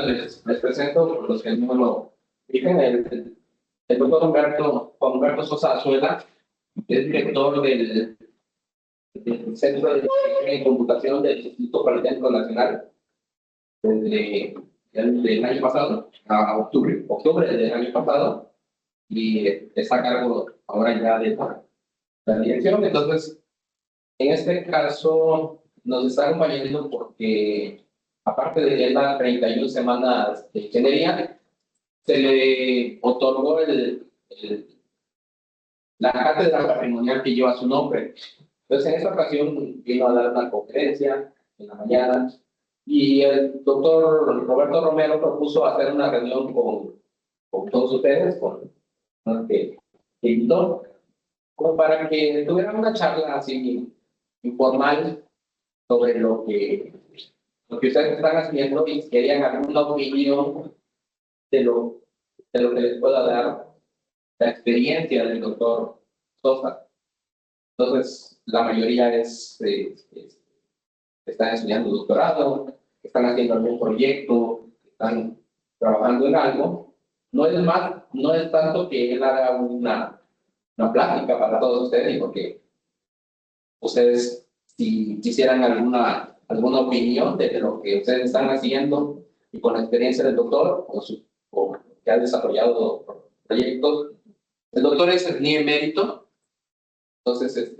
Bueno, les presento, por los que no lo dicen, el doctor Humberto Sosa Azuela, es director del Centro de Investigación y Computación del Instituto Politécnico Nacional desde el año pasado a octubre del año pasado, y está a cargo ahora ya de la dirección. Entonces, en este caso, nos está acompañando porque, aparte de las 31 semanas de ingeniería, se le otorgó la cátedra patrimonial que lleva su nombre. Entonces, en esta ocasión vino a dar una conferencia en la mañana y el doctor Roberto Romero propuso hacer una reunión con todos ustedes, con los que invitó, como para que tuvieran una charla así informal sobre lo que ustedes están haciendo y si querían alguna opinión de lo que les pueda dar la experiencia del doctor Sosa. Entonces, la mayoría están estudiando doctorado, están haciendo algún proyecto, están trabajando en algo. No es tanto que él haga una plática para todos ustedes, porque ustedes, si quisieran alguna opinión de lo que ustedes están haciendo y con la experiencia del doctor o que ha desarrollado proyectos. El doctor es ni emérito, entonces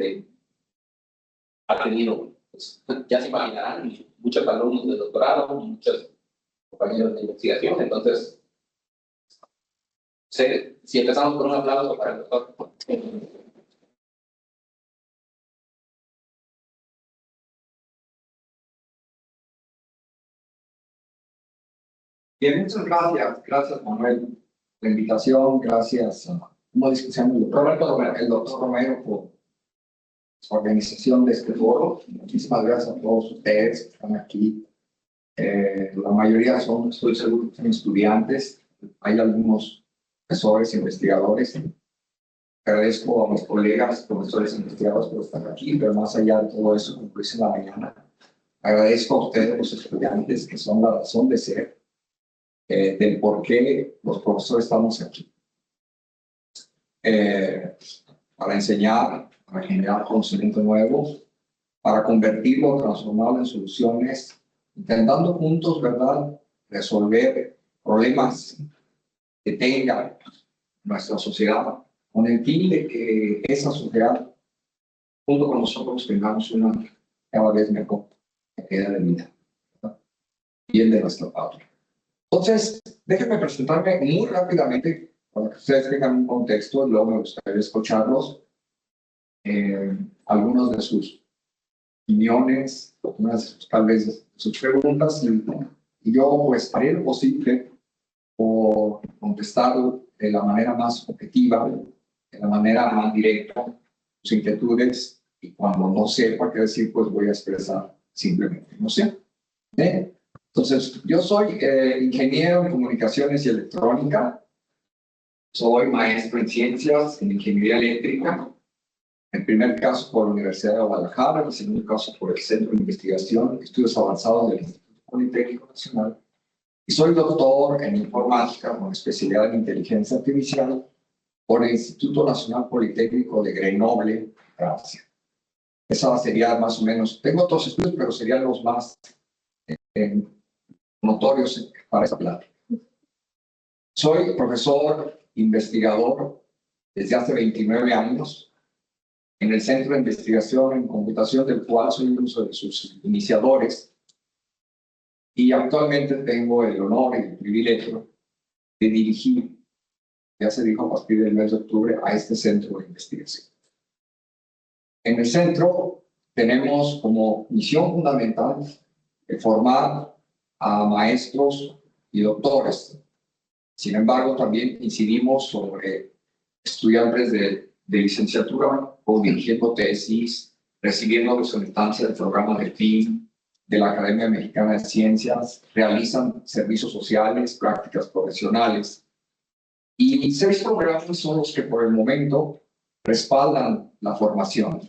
ha tenido, pues, ya se imaginarán, muchos alumnos de doctorado, muchos compañeros de investigación. Entonces, si empezamos por un aplauso para el doctor. Bien, muchas gracias. Gracias, Manuel, por la invitación. Gracias, como discusión, el doctor Romero, por su organización de este foro. Muchísimas gracias a todos ustedes que están aquí. La mayoría estoy seguro que son estudiantes. Hay algunos profesores, investigadores. Agradezco a mis colegas, profesores investigadores, por estar aquí, pero más allá de todo eso, como hice en la mañana, agradezco a ustedes, los estudiantes, que son la razón de ser del por qué los profesores estamos aquí. Para enseñar, para generar conocimiento nuevo, para convertirlo, transformarlo en soluciones, intentando juntos, ¿verdad?, resolver problemas que tenga nuestra sociedad, con el fin de que esa sociedad, junto con nosotros, tengamos una cada vez mejor calidad de vida, ¿verdad?, bien de nuestra patria. Entonces, déjenme presentarme muy rápidamente para que ustedes tengan un contexto y luego me gustaría escucharlos. Algunos de sus opiniones, algunas tal vez de sus preguntas, y yo pues haré lo posible por contestar de la manera más objetiva, de la manera más directa, sus inquietudes, y cuando no sepa qué decir, pues voy a expresar simplemente no sé. Entonces, yo soy ingeniero en comunicaciones y electrónica, soy maestro en ciencias, en ingeniería eléctrica, en primer caso por la Universidad de Guadalajara, en segundo caso por el Centro de Investigación y Estudios Avanzados del Instituto Politécnico Nacional, y soy doctor en informática con especialidad en inteligencia artificial por el Instituto Nacional Politécnico de Grenoble, Francia. Esa sería más o menos, tengo otros estudios, pero serían los más notorios para esta plática. Soy profesor investigador desde hace 29 años en el Centro de Investigación en Computación, del cual soy uno de sus iniciadores, y actualmente tengo el honor y el privilegio de dirigir, ya se dijo a partir del mes de octubre, a este centro de investigación. En el centro tenemos como misión fundamental formar a maestros y doctores. Sin embargo, también incidimos sobre estudiantes de licenciatura o dirigiendo tesis, recibiendo representancia del programa de FIM, de la Academia Mexicana de Ciencias, realizan servicios sociales, prácticas profesionales. Y 6 programas son los que por el momento respaldan la formación.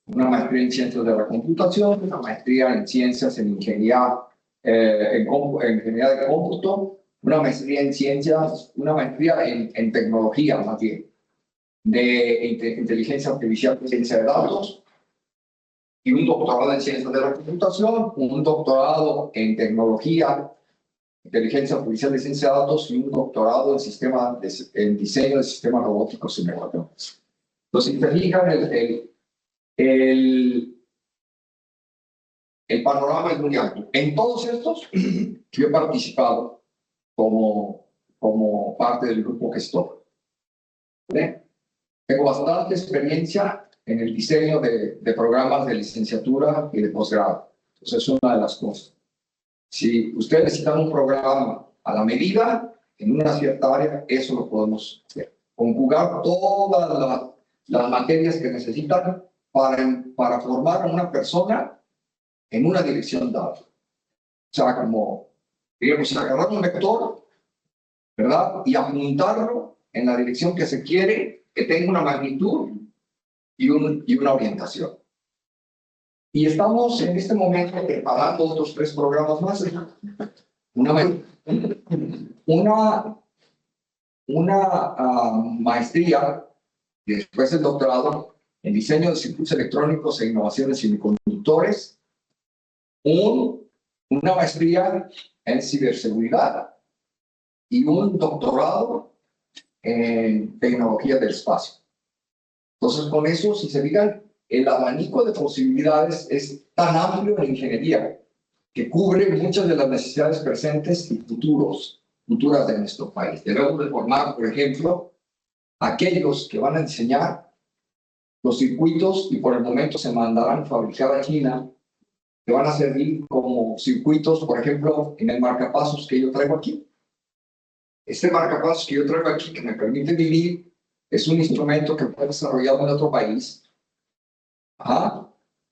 Una maestría en Ciencias de la Computación, una maestría en Ciencias en Ingeniería en ingeniería de cómputo, una maestría en ciencias, una maestría en tecnología, más bien, de inteligencia artificial y ciencia de datos, y un doctorado en ciencias de la computación, un doctorado en tecnología, inteligencia artificial y ciencia de datos, y un doctorado en diseño de sistemas robóticos y mecatrónicos. Entonces, si te fijan, el panorama es muy amplio. En todos estos, yo he participado como parte del grupo gestor. Tengo bastante experiencia en el diseño de programas de licenciatura y de posgrado. Entonces, es una de las cosas. Si ustedes necesitan un programa a la medida, en una cierta área, eso lo podemos hacer. Conjugar todas las materias que necesitan para formar a una persona en una dirección dada. O sea, como, digamos, agarrar un vector, ¿verdad? Y apuntarlo en la dirección que se quiere, que tenga una magnitud y una orientación. Y estamos en este momento preparando otros 3 programas más. Una maestría y después el doctorado en diseño de circuitos electrónicos e innovaciones semiconductores, una maestría en ciberseguridad y un doctorado en tecnología del espacio. Entonces, con eso, si se fijan, el abanico de posibilidades es tan amplio en ingeniería que cubre muchas de las necesidades presentes y futuras de nuestro país. Debemos de formar, por ejemplo, aquellos que van a diseñar los circuitos y por el momento se mandarán fabricar a China, que van a servir como circuitos, por ejemplo, en el marcapasos que yo traigo aquí. Este marcapasos que yo traigo aquí, que me permite vivir, es un instrumento que fue desarrollado en otro país.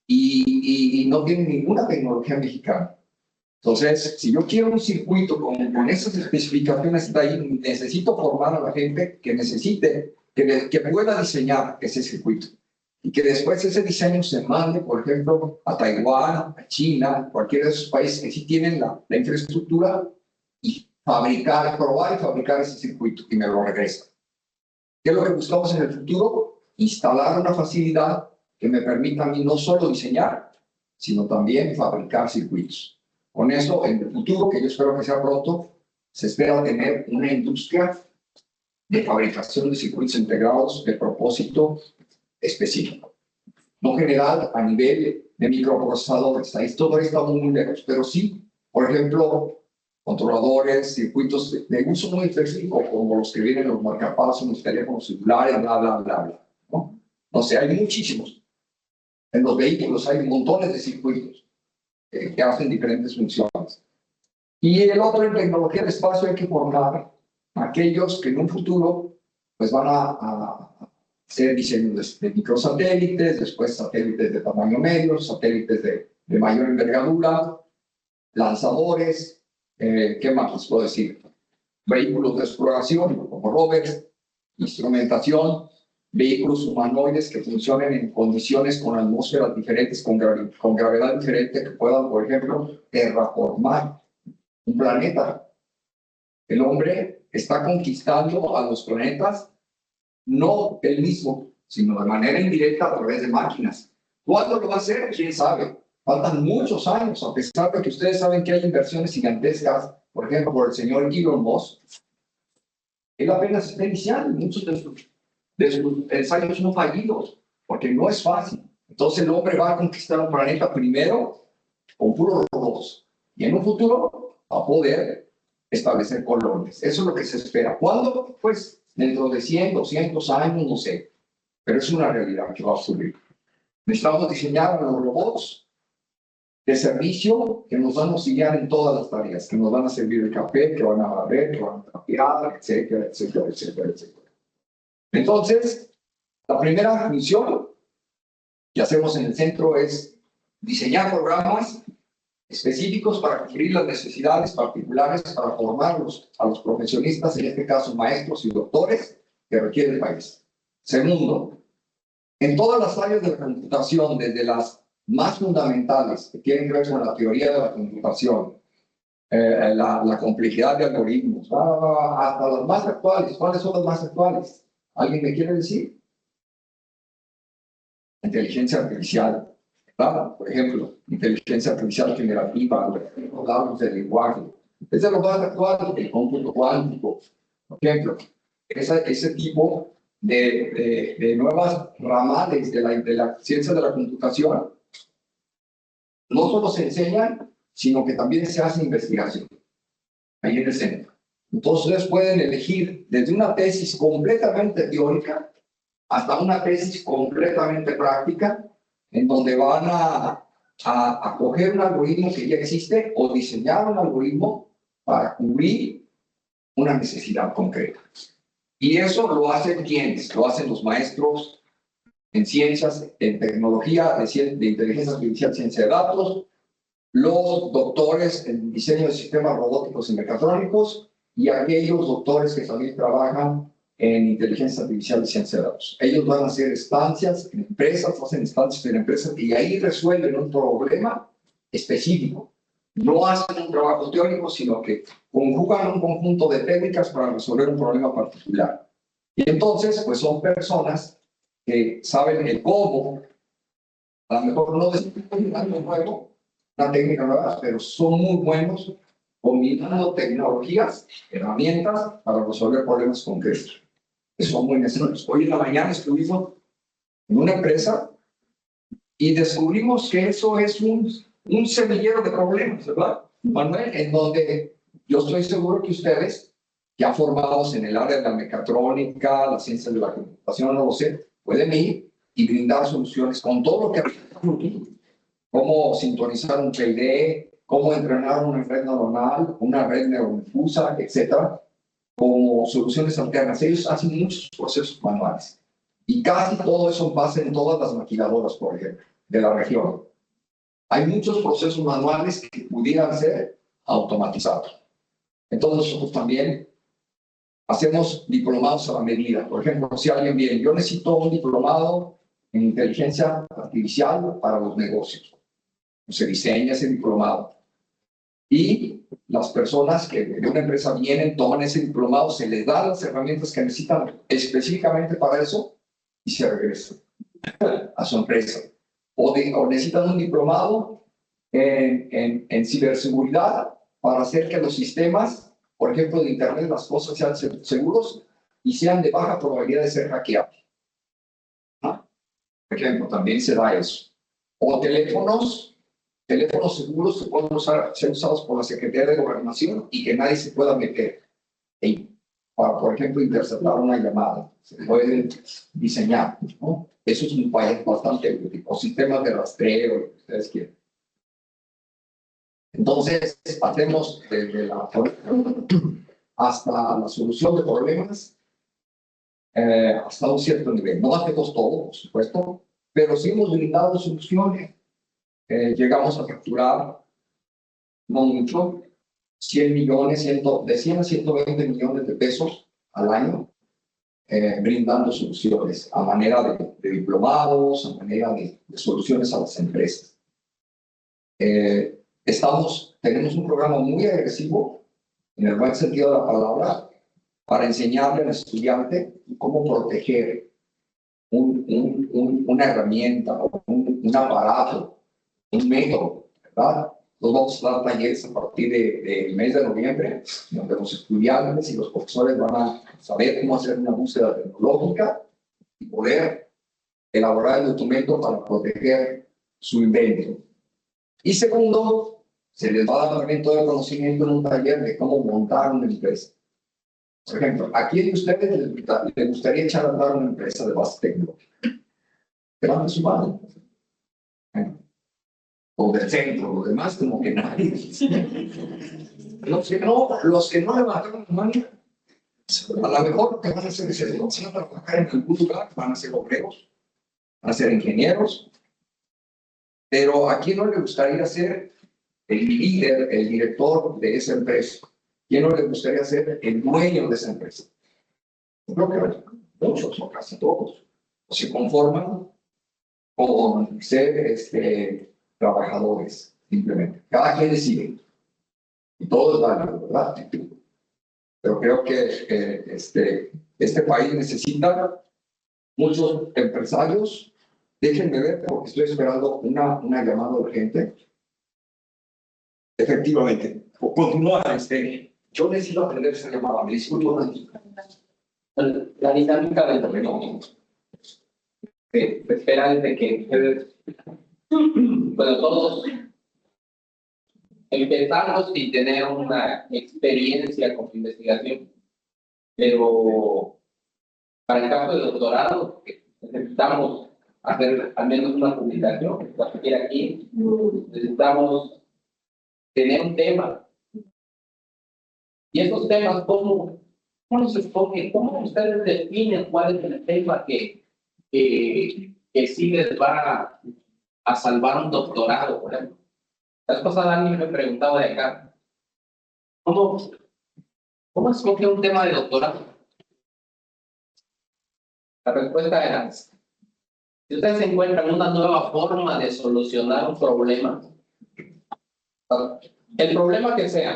Y no tiene ninguna tecnología mexicana. Entonces, si yo quiero un circuito con esas especificaciones de ahí, necesito formar a la gente que pueda diseñar ese circuito. Y que después ese diseño se mande, por ejemplo, a Taiwán, a China, cualquiera de esos países que sí tienen la infraestructura, y probar y fabricar ese circuito y me lo regresa. ¿Qué es lo que buscamos en el futuro? Instalar una facilidad que me permita a mí no solo diseñar, sino también fabricar circuitos. Con eso, en el futuro, que yo espero que sea pronto, se espera tener una industria de fabricación de circuitos integrados de propósito específico. No general a nivel de microprocesadores. Ahí todo está muy lejos, pero sí, por ejemplo, controladores, circuitos de uso muy específico, como los que vienen en los marcapasos, en los teléfonos celulares, bla, bla, bla, bla. ¿No? O sea, hay muchísimos. En los vehículos hay montones de circuitos que hacen diferentes funciones. Y el otro, en tecnología de espacio, hay que formar a aquellos que en un futuro pues van a hacer diseño de microsatélites, después satélites de tamaño medio, satélites de mayor envergadura, lanzadores, ¿qué más les puedo decir? Vehículos de exploración, como rovers, instrumentación, vehículos humanoides que funcionen en condiciones con atmósferas diferentes, con gravedad diferente, que puedan, por ejemplo, terraformar un planeta. El hombre está conquistando a los planetas, no él mismo, sino de manera indirecta a través de máquinas. ¿Cuándo lo va a hacer? ¿Quién sabe? Faltan muchos años, a pesar de que ustedes saben que hay inversiones gigantescas, por ejemplo, por el señor Elon Musk. Él apenas está iniciando, muchos de sus ensayos no fallidos, porque no es fácil. Entonces el hombre va a conquistar un planeta primero con puros robots, y en un futuro va a poder establecer colonias. Eso es lo que se espera. ¿Cuándo? Pues dentro de 100, 200 años, no sé, pero es una realidad que va a ocurrir. Necesitamos diseñar a los robots de servicio que nos van a auxiliar en todas las tareas, que nos van a servir el café, que van a barrer, que van a trapear, etcétera, etcétera, etcétera, etcétera. Entonces, la primera función que hacemos en el centro es diseñar programas específicos para cubrir las necesidades particulares para formarlos a los profesionistas, en este caso maestros y doctores, que requiere el país. Segundo, en todas las áreas de la computación, desde las más fundamentales, que tienen que ver con la teoría de la computación, la complejidad de algoritmos, hasta las más actuales. ¿Cuáles son las más actuales? ¿Alguien me quiere decir? Inteligencia artificial, ¿verdad? Por ejemplo, inteligencia artificial generativa, los datos del lenguaje. Es de lo más actual, el cómputo cuántico, por ejemplo. Ese tipo de nuevas ramales de la ciencia de la computación no solo se enseñan, sino que también se hace investigación ahí en el centro. Entonces, ustedes pueden elegir desde una tesis completamente teórica hasta una tesis completamente práctica, en donde van a coger un algoritmo que ya existe o diseñar un algoritmo para cubrir una necesidad concreta. Y eso lo hacen ¿quiénes? Lo hacen los maestros en ciencias, en tecnología, de inteligencia artificial, ciencia de datos, los doctores en diseño de sistemas robóticos y mecatrónicos y aquellos doctores que también trabajan en inteligencia artificial y ciencia de datos. Ellos van a hacer estancias en empresas, hacen estancias en empresas y ahí resuelven un problema específico. No hacen un trabajo teórico, sino que conjugan un conjunto de técnicas para resolver un problema particular. Y entonces, pues son personas que saben el cómo, a lo mejor no descubren algo nuevo, una técnica nueva, pero son muy buenos combinando tecnologías, herramientas para resolver problemas concretos. Que son muy necesarios. Hoy en la mañana estuvimos en una empresa y descubrimos que eso es un semillero de problemas, ¿verdad, Manuel? En donde yo estoy seguro que ustedes, ya formados en el área de la mecatrónica, la ciencia de la computación, no lo sé, pueden ir y brindar soluciones con todo lo que cómo sintonizar un PID, cómo entrenar una red neuronal, una red neurodifusa, etcétera, como soluciones alternas. Ellos hacen muchos procesos manuales y casi todo eso pasa en todas las maquiladoras, por ejemplo, de la región. Hay muchos procesos manuales que pudieran ser automatizados. Entonces nosotros también hacemos diplomados a la medida. Por ejemplo, si alguien viene, yo necesito un diplomado en inteligencia artificial para los negocios. Se diseña ese diplomado. Y las personas que de una empresa vienen, toman ese diplomado, se les dan las herramientas que necesitan específicamente para eso y se regresan a su empresa. O necesitan un diplomado en ciberseguridad para hacer que los sistemas, por ejemplo, de Internet, las cosas sean seguros y sean de baja probabilidad de ser hackeados. ¿Ah? Por ejemplo, también se da eso. O teléfonos seguros que pueden ser usados por la Secretaría de Gobernación y que nadie se pueda meter para, por ejemplo, interceptar una llamada. Se pueden diseñar, ¿no? Eso es un país bastante útil. O sistemas de rastreo, lo que ustedes quieran. Entonces, hacemos desde la hasta la solución de problemas hasta un cierto nivel. No hacemos todo, por supuesto, pero sí hemos brindado soluciones. Llegamos a facturar, no mucho, 100 millones, de 100 a 120 millones de pesos al año, brindando soluciones a manera de diplomados, a manera de soluciones a las empresas. Tenemos un programa muy agresivo, en el buen sentido de la palabra, para enseñarle al estudiante cómo proteger una herramienta, un aparato, un método, ¿verdad? Nos vamos a dar talleres a partir del mes de noviembre, donde los estudiantes y los profesores van a saber cómo hacer una búsqueda tecnológica y poder elaborar el documento para proteger su invento. Y segundo, se les va a dar también todo el conocimiento en un taller de cómo montar una empresa. Por ejemplo, ¿a quién de ustedes les gustaría echar a andar una empresa de base tecnológica? Levanten su mano. O del centro, los demás como que nadie. Los que no levantaron la mano, a lo mejor lo que van a hacer es van a trabajar en algún lugar, van a ser obreros, van a ser ingenieros, pero ¿a quién no le gustaría ser el líder, el director de esa empresa? ¿Quién no le gustaría ser el dueño de esa empresa? Yo creo que muchos o casi todos se conforman con ser trabajadores, simplemente. Cada quien decide. Y todo es válido, ¿verdad? Pero creo que este país necesita muchos empresarios. Déjenme ver, porque estoy esperando una llamada urgente. Efectivamente, continúa. Yo necesito aprender esa llamada. Me disculpo. La dinámica del reunión se espera desde que ustedes, bueno, todos empezamos sin tener una experiencia con investigación, pero para el caso del doctorado necesitamos hacer al menos una publicación, cualquiera aquí, necesitamos tener un tema. Y esos temas, ¿cómo se escoge? ¿Cómo ustedes definen cuál es el tema que sí les va a salvar un doctorado, por ejemplo? La vez pasada alguien me preguntaba de acá, ¿cómo escoge un tema de doctorado? La respuesta era, si ustedes encuentran una nueva forma de solucionar un problema, el problema que sea,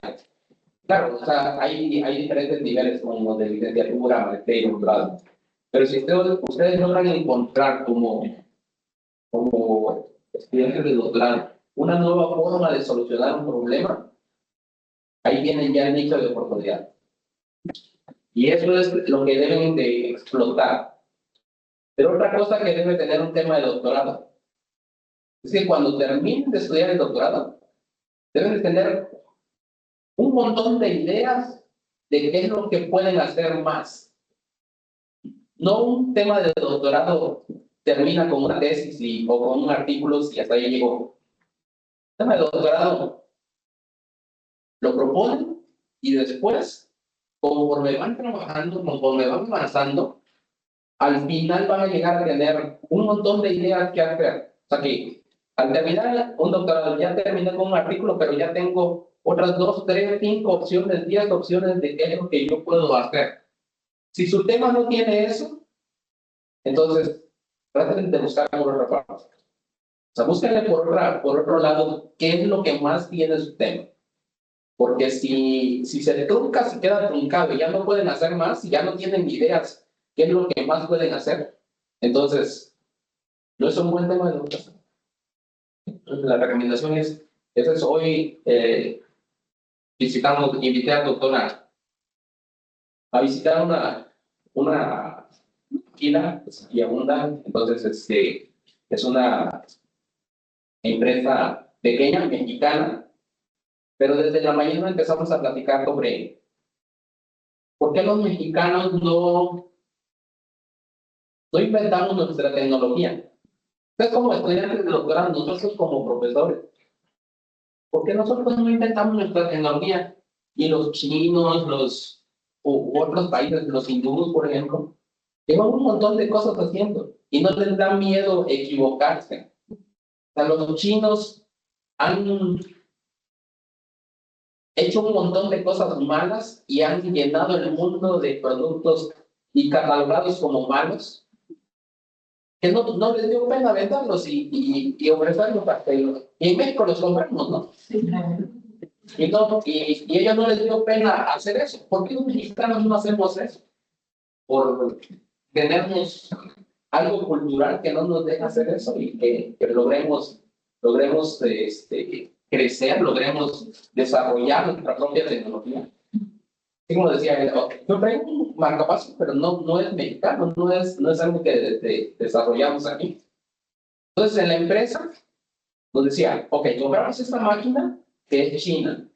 claro, o sea, hay diferentes niveles como de licenciatura, maestría y doctorado, pero si ustedes logran encontrar como estudiantes de doctorado una nueva forma de solucionar un problema, ahí vienen ya el nicho de oportunidad. Y eso es lo que deben de explotar. Pero otra cosa que debe tener un tema de doctorado es que cuando terminen de estudiar el doctorado, deben de tener un montón de ideas de qué es lo que pueden hacer más. No un tema de doctorado termina con una tesis o con un artículo y hasta ahí llegó. El tema de doctorado lo proponen y después, conforme van trabajando, conforme van avanzando, al final van a llegar a tener un montón de ideas que hacer. O sea que al terminar un doctorado ya terminé con un artículo, pero ya tengo otras 2, 3, 5 opciones, 10 opciones de qué es lo que yo puedo hacer. Si su tema no tiene eso, entonces traten de buscar por otra parte. O sea, búsquenle por otro lado qué es lo que más tiene su tema. Porque si se trunca, se queda truncado y ya no pueden hacer más, y ya no tienen ideas qué es lo que más pueden hacer, entonces no es un buen tema de educación. La recomendación es hoy invité al doctor a visitar una máquina y abunda, entonces es una empresa pequeña, mexicana, pero desde la mañana empezamos a platicar sobre por qué los mexicanos no inventamos nuestra tecnología. Ustedes como estudiantes de doctorado, nosotros como profesores, ¿por qué nosotros no inventamos nuestra tecnología? Y los chinos, u otros países, los hindúes, por ejemplo, llevan un montón de cosas haciendo y no les da miedo equivocarse. O sea, los chinos han hecho un montón de cosas malas y han llenado el mundo de productos y catalogados como malos, que no les dio pena venderlos y ofrecerlos para que y en México los compramos, ¿no? Y ellos no les dio pena hacer eso. ¿Por qué los mexicanos no hacemos eso? Por tenernos algo cultural que no nos deja hacer eso y que logremos crecer, logremos desarrollar nuestra propia tecnología. Y como decía, yo traigo un marcapasos, pero no es mexicano, no es algo que desarrollamos aquí. Entonces, en la empresa nos decía, ok, compramos esta máquina que es china,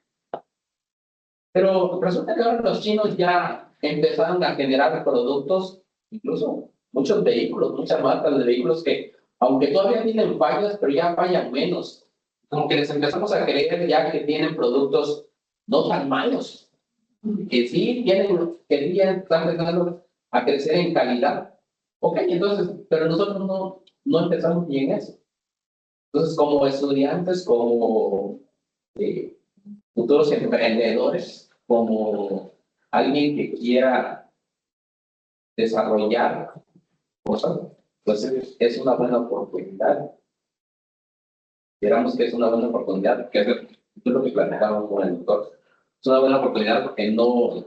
pero resulta que ahora los chinos ya empezaron a generar productos, incluso muchos vehículos, muchas marcas de vehículos que, aunque todavía tienen fallas, pero ya fallan menos. Como que les empezamos a creer ya que tienen productos no tan malos, que sí están empezando a crecer en calidad. Ok, entonces, pero nosotros no empezamos ni en eso. Entonces, como estudiantes, como futuros emprendedores, como alguien que quiera desarrollar cosas, pues es una buena oportunidad. Esperamos que es una buena oportunidad, que es lo que platicamos con el doctor. es una buena oportunidad porque no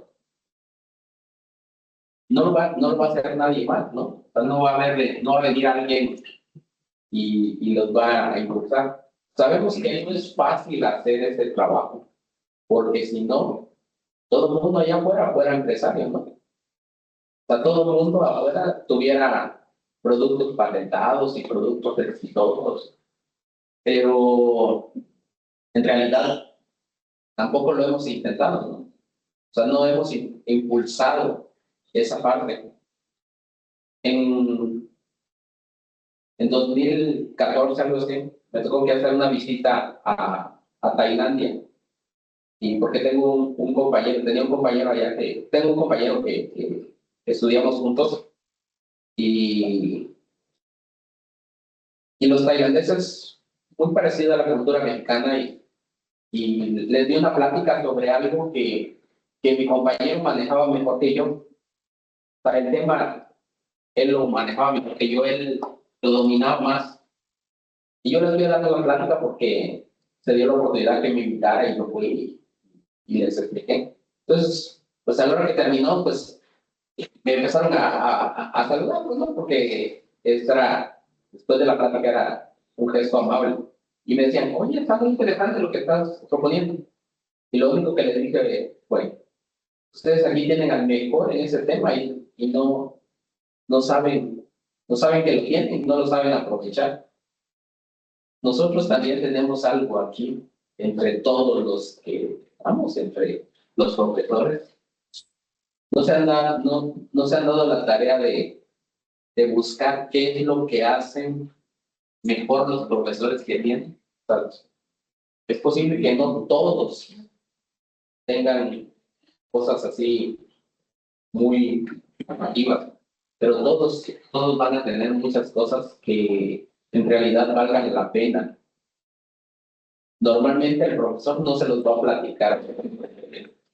lo va a hacer nadie más, ¿no? O sea, no va a venir alguien y los va a impulsar. Sabemos que no es fácil hacer ese trabajo, porque si no, todo el mundo allá afuera fuera empresario, ¿no? O sea, todo el mundo afuera tuviera productos patentados y productos exitosos, pero en realidad tampoco lo hemos intentado, ¿no? O sea, no hemos impulsado esa parte. En, en 2014, algo así, me tocó que hacer una visita a Tailandia. Y porque tengo un compañero, tenía un compañero allá tengo un compañero que estudiamos juntos y, y los tailandeses, muy parecido a la cultura mexicana y les di una plática sobre algo que mi compañero manejaba mejor que yo. Para el tema, él lo manejaba mejor que yo, él lo dominaba más. Y yo les voy dando la plática porque se dio la oportunidad que me invitara y yo fui y les expliqué. Entonces, pues a la hora que terminó, pues me empezaron a saludar, pues, ¿no? Porque después de la plática era un gesto amable. Y me decían, oye, está muy interesante lo que estás proponiendo. Y lo único que les dije fue, ustedes aquí tienen al mejor en ese tema y no saben, no saben que lo tienen, no lo saben aprovechar. Nosotros también tenemos algo aquí entre todos los que vamos, entre los profesores. No se han dado la tarea de buscar qué es lo que hacen mejor los profesores que vienen. ¿Sabes? Es posible que no todos tengan cosas así muy llamativas, pero todos van a tener muchas cosas que en realidad valgan la pena. Normalmente el profesor no se los va a platicar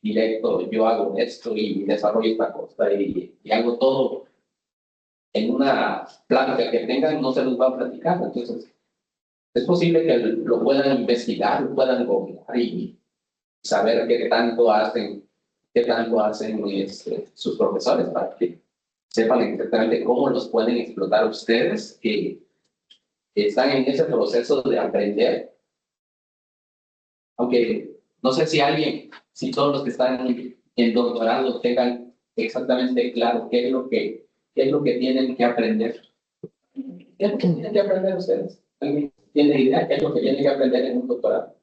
directo, yo hago esto y desarrollo esta cosa y hago todo en una plática que tengan, no se los va a platicar. Entonces, es posible que lo puedan investigar, lo puedan googlear y saber qué tanto hacen sus profesores para que sepan exactamente cómo los pueden explotar ustedes que están en ese proceso de aprender. Aunque no sé si todos los que están en doctorado tengan exactamente claro qué es lo que tienen que aprender. ¿Qué es lo que tienen que aprender ustedes? ¿Alguien tiene idea qué es lo que tienen que aprender en un doctorado?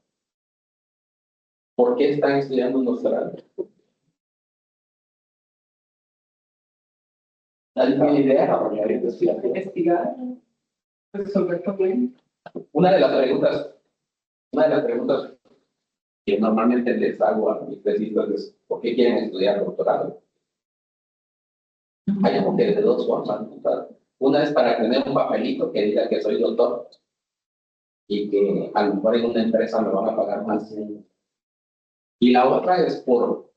¿Por qué están estudiando un doctorado? ¿Alguien tiene idea? Investigar, resolver problemas. Una de las preguntas que normalmente les hago a mis tesistas es ¿por qué quieren estudiar doctorado? Hay como que de dos formas, ¿no? Una es para tener un papelito que diga que soy doctor y que a lo mejor en una empresa me van a pagar más. Y la otra es por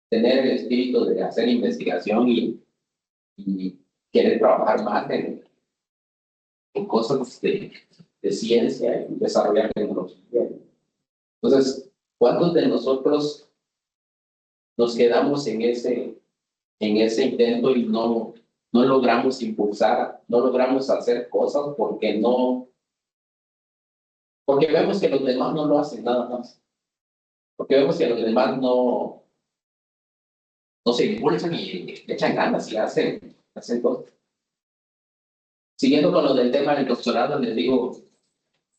tener el espíritu de hacer investigación y querer trabajar más en cosas de ciencia y desarrollar tecnología. Entonces, ¿cuántos de nosotros nos quedamos en ese intento y no logramos impulsar, no logramos hacer cosas porque vemos que los demás no lo hacen nada más? Porque vemos que los demás no se impulsan y le echan ganas y hacen cosas. Siguiendo con lo del tema del doctorado, les digo,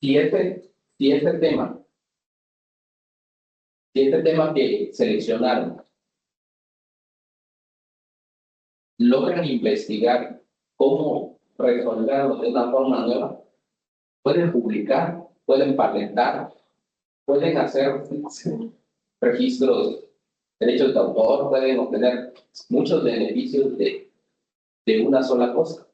si este tema, si este tema que seleccionaron logran investigar cómo resolverlo de una forma nueva, pueden publicar, pueden patentar, pueden hacer registros, derechos de autor, pueden obtener muchos beneficios de una sola cosa,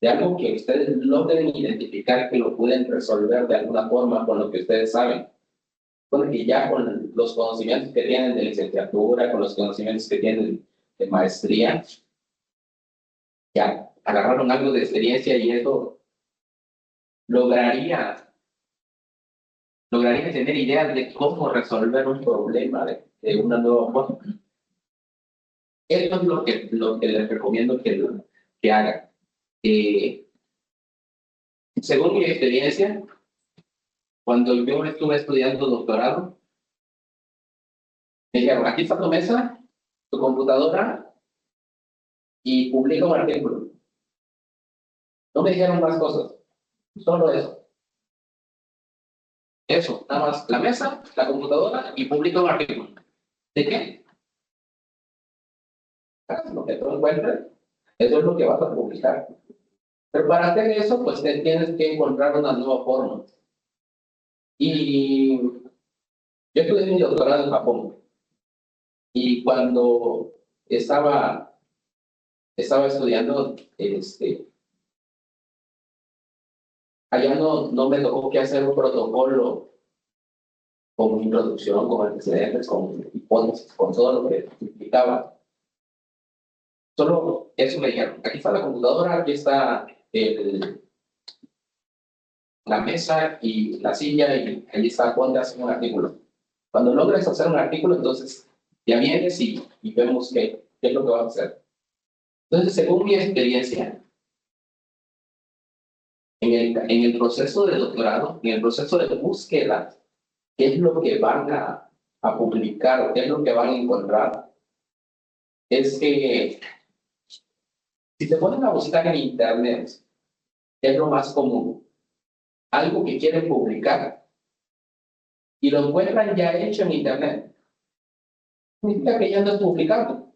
de algo que ustedes logren identificar que lo pueden resolver de alguna forma con lo que ustedes saben. Puede que ya con los conocimientos que tienen de licenciatura, con los conocimientos que tienen de maestría, ya agarraron algo de experiencia y eso lograría lograrían tener ideas de cómo resolver un problema de una nueva forma. Esto es lo que les recomiendo que hagan. Según mi experiencia, cuando yo estuve estudiando doctorado, me dijeron, aquí está tu mesa, tu computadora, y publica un artículo. No me dijeron más cosas, solo eso. Eso, nada más la mesa, la computadora y publica un artículo. ¿De qué? Lo que tú encuentres, eso es lo que vas a publicar. Pero para hacer eso, pues te tienes que encontrar una nueva forma. Y yo estudié mi doctorado en Japón. Y cuando estaba estudiando, allá no me tocó que hacer un protocolo con introducción, con antecedentes, con hipótesis, con todo lo que implicaba. Solo eso me dijeron, aquí está la computadora, aquí está la mesa y la silla, y ahí está, ponte a hacer un artículo. Cuando logres hacer un artículo, entonces ya vienes y vemos qué es lo que vas a hacer. Entonces, según mi experiencia, en el proceso de doctorado, en el proceso de búsqueda, qué es lo que van a publicar, qué es lo que van a encontrar, es que si te ponen a buscar en Internet, es lo más común, algo que quieren publicar y lo encuentran ya hecho en Internet, significa que ya no es publicado,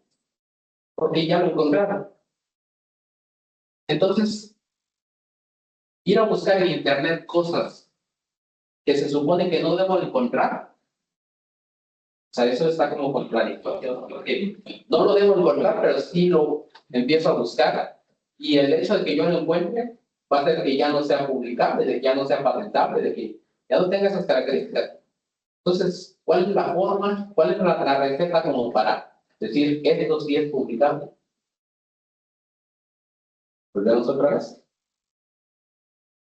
porque ya lo encontraron. Entonces, ir a buscar en Internet cosas que se supone que no debo encontrar, o sea, eso está como contradictorio, porque no lo debo encontrar, pero sí lo empiezo a buscar, y el hecho de que yo lo encuentre va a hacer que ya no sea publicable, de que ya no sea patentable, de que ya no tenga esas características. Entonces, ¿cuál es la forma, cuál es la receta como para decir esto sí es publicable? Volvemos otra vez.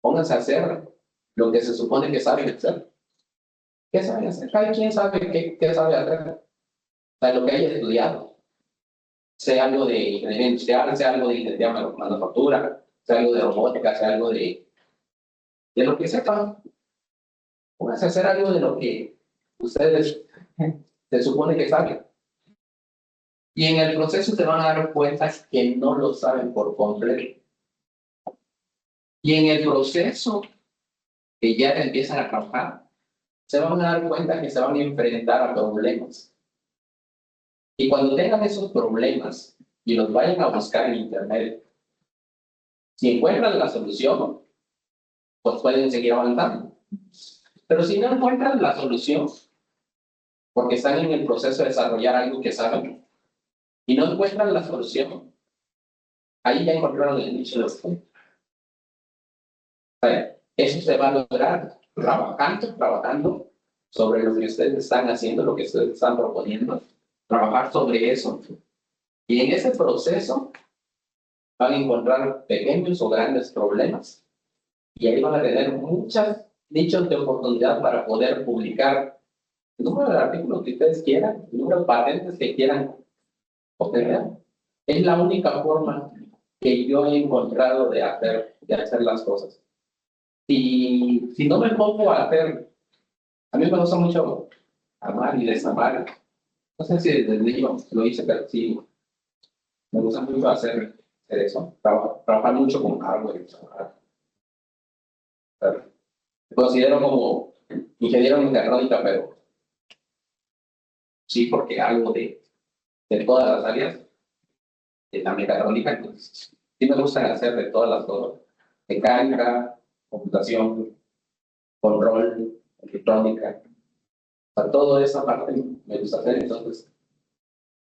Pónganse a hacer lo que se supone que saben hacer. ¿Qué saben hacer? Cada quien sabe qué sabe hacer. O sea, lo que haya estudiado. Sea algo de ingeniería industrial, sea algo de ingeniería manufactura, sea algo de robótica, sea algo de lo que sepan. Pónganse a hacer algo de lo que ustedes se supone que saben. Y en el proceso se van a dar cuenta que no lo saben por completo. Y en el proceso que ya empiezan a trabajar, se van a dar cuenta que se van a enfrentar a problemas. Y cuando tengan esos problemas y los vayan a buscar en Internet, si encuentran la solución, pues pueden seguir avanzando. Pero si no encuentran la solución, porque están en el proceso de desarrollar algo que saben, y no encuentran la solución, ahí ya encontraron el nicho de ustedes. Eso se va a lograr trabajando sobre lo que ustedes están haciendo, lo que ustedes están proponiendo, trabajar sobre eso. Y en ese proceso van a encontrar pequeños o grandes problemas, y ahí van a tener muchos nichos de oportunidad para poder publicar el número de artículos que ustedes quieran, el número de patentes que quieran obtener. Es la única forma que yo he encontrado de hacer las cosas. Si no me pongo a hacer, a mí me gusta mucho amar y desamar. No sé si desde niño lo hice, pero sí, me gusta mucho hacer eso. Trabajar mucho con hardware. Me considero como ingeniero en mecatrónica, pero sí, porque algo de todas las áreas de la mecatrónica, entonces sí me gusta hacer de todas las cosas. Mecánica, computación, control, electrónica. O sea, toda esa parte me gusta hacer. Entonces,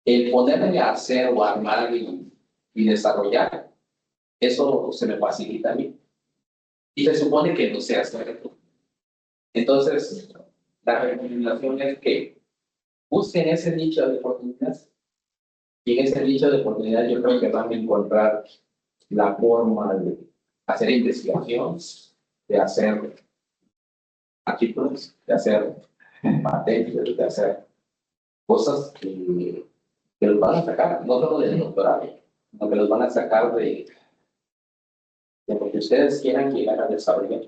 el ponerme a hacer o armar y desarrollar, eso se me facilita a mí. Y se supone que lo sé hacer. Entonces, la recomendación es que busquen ese nicho de oportunidades. Y en ese nicho de oportunidades yo creo que van a encontrar la forma de hacer investigación, de hacer artículos, de hacer materias, de hacer cosas que los van a sacar, no solo del doctorado, sino que los van a sacar de lo que ustedes quieran llegar a desarrollar.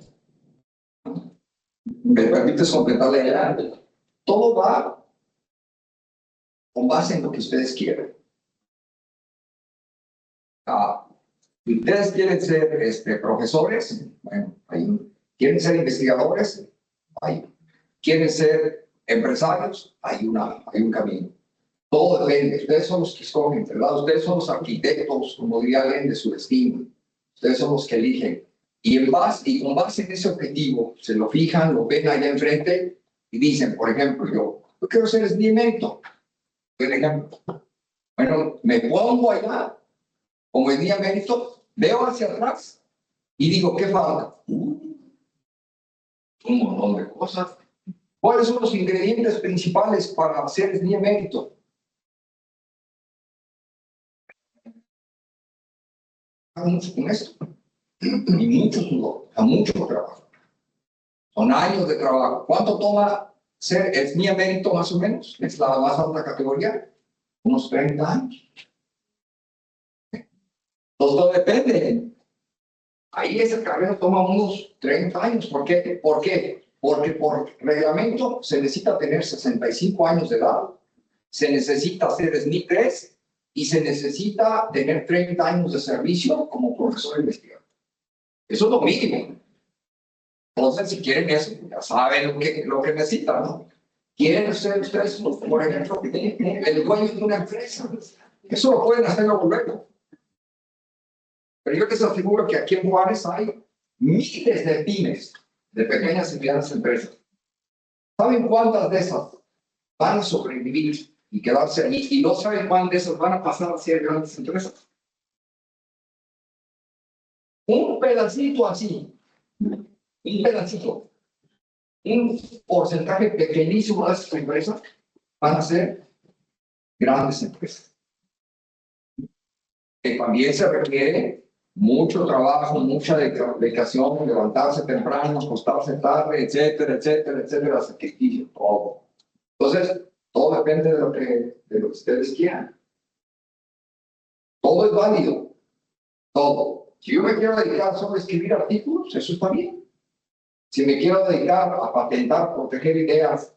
¿Me permites completar la idea? Adelante. Todo va con base en lo que ustedes quieren. Si ustedes quieren ser profesores, bueno, ahí. ¿Quieren ser investigadores? Ahí. ¿Quieren ser empresarios? Hay un camino. Todo depende. Ustedes son los que escogen, ¿verdad? Ustedes son los arquitectos, como diría alguien, de su destino. Ustedes son los que eligen. Y con base en ese objetivo, se lo fijan, lo ven allá enfrente y dicen, por ejemplo, yo quiero ser SNIEmérito. Por ejemplo, bueno, me pongo allá como SNIEmérito, veo hacia atrás y digo, ¿qué falta? Un montón de cosas. ¿Cuáles son los ingredientes principales para ser SNIEmérito? Mucho con esto. Y mucho sudor, mucho trabajo. Son años de trabajo. ¿Cuánto toma ser SNIEmérito más o menos? Es la más alta categoría. Unos 30 años. Entonces todo depende. Ahí esa carrera toma unos 30 años. ¿Por qué? ¿Por qué? Porque por reglamento se necesita tener 65 años de edad, se necesita ser SNI 3 y se necesita tener 30 años de servicio como profesor investigador. Eso es lo mínimo. Entonces, si quieren eso, ya saben lo que necesitan, ¿no? Quieren ser ustedes, por ejemplo, el dueño de una empresa. Eso lo pueden hacer luego. Pero yo les aseguro que aquí en Juárez hay miles de pymes, de pequeñas y medianas empresas. ¿Saben cuántas de esas van a sobrevivir y quedarse allí? Y no saben cuántas de esas van a pasar a ser grandes empresas. Un pedacito así, un pedacito, un porcentaje pequeñísimo de esas empresas van a ser grandes empresas. Que también se requiere mucho trabajo, mucha dedicación, levantarse temprano, acostarse tarde, etcétera, etcétera, etcétera, sacrificio, todo. Entonces, todo depende de lo que ustedes quieran. Todo es válido, todo. Si yo me quiero dedicar solo a escribir artículos, eso está bien. Si me quiero dedicar a patentar, proteger ideas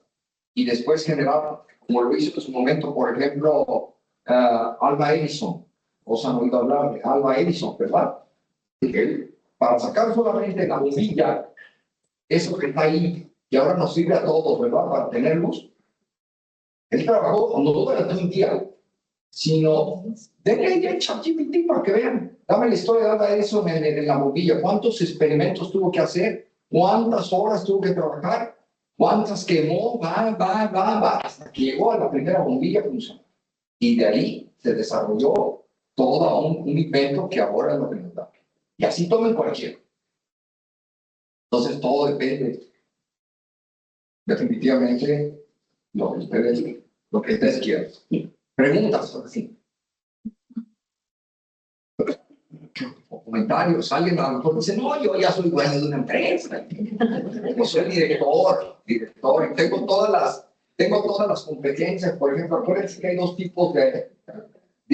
y después generar, como lo hizo en su momento, por ejemplo, Alva Edison, os han oído hablar de Alva Edison, ¿verdad? Él, para sacar solamente la bombilla, eso que está ahí, y ahora nos sirve a todos, ¿verdad? Para tener luz. Él trabajó no durante un día, sino denle ya el ChatGPT para que vean. Dame la historia de Alva Edison en la bombilla. ¿Cuántos experimentos tuvo que hacer? ¿Cuántas horas tuvo que trabajar? ¿Cuántas quemó? Va, hasta que llegó a la primera bombilla funcionó. Y de ahí se desarrolló todo un invento que ahora es lo que nos da. Y así tomen cualquiera. Entonces todo depende. Definitivamente lo que ustedes quieran. Preguntas, así. O comentarios. Alguien a lo mejor dice, no, yo ya soy dueño de una empresa. Yo soy director, y tengo todas las competencias. Por ejemplo, acuérdense que hay dos tipos de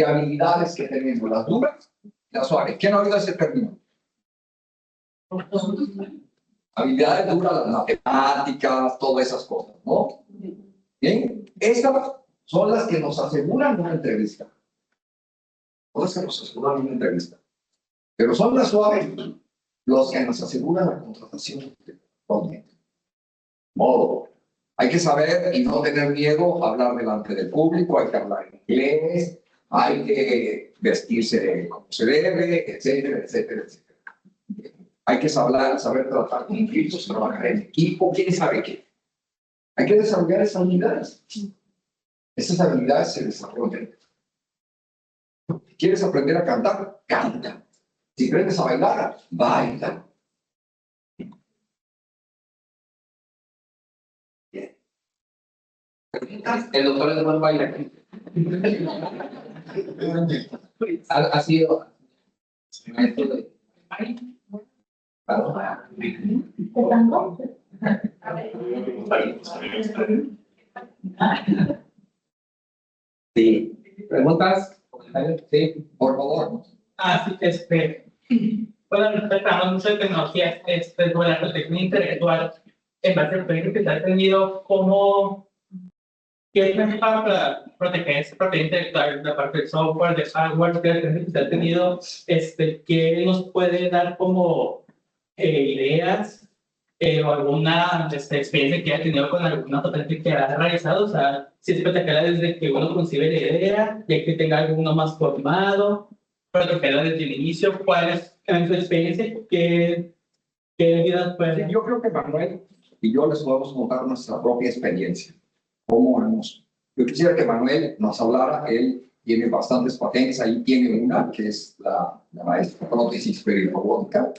habilidades que tenemos, las duras y las suaves. ¿Quién ha oído ese término? Habilidades duras, las matemáticas, todas esas cosas, ¿no? Bien, estas son las que nos aseguran una entrevista. Todas que nos aseguran una entrevista. Pero son las suaves los que nos aseguran la contratación. Modo. Hay que saber y no tener miedo a hablar delante del público, hay que hablar en inglés, hay que vestirse como se debe, etcétera, etcétera, etcétera. Hay que saber tratar conflictos, trabajar en equipo, quién sabe qué. Hay que desarrollar esas habilidades. Esas habilidades se desarrollan. Si quieres aprender a cantar, canta. Si aprendes a bailar, baila. El doctor es buen bailarín. Ha sido maestro de... ¿De tango? Sí. ¿Preguntas? ¿Comentarios? Sí, Por favor. Sí, bueno, respetamos mucho de tecnología, sobre la protección intelectual, en base al proyecto que se ha tenido, como ¿qué es para proteger esa propiedad intelectual, la parte del software, de hardware, que se ha tenido, que nos puede dar como ideas o alguna experiencia que haya tenido con alguna patente que haya realizado? O sea, si es protegerla desde que uno concibe la idea, ya que tenga alguno más formado, protegerla desde el inicio. ¿Cuál es en su experiencia? ¿Qué ideas puede? Yo creo que Manuel y yo les podemos contar nuestra propia experiencia. ¿Cómo hemos? Yo quisiera que Manuel nos hablara. Él tiene bastantes patentes. Ahí tiene una que es la maestra prótesis perirrobótica.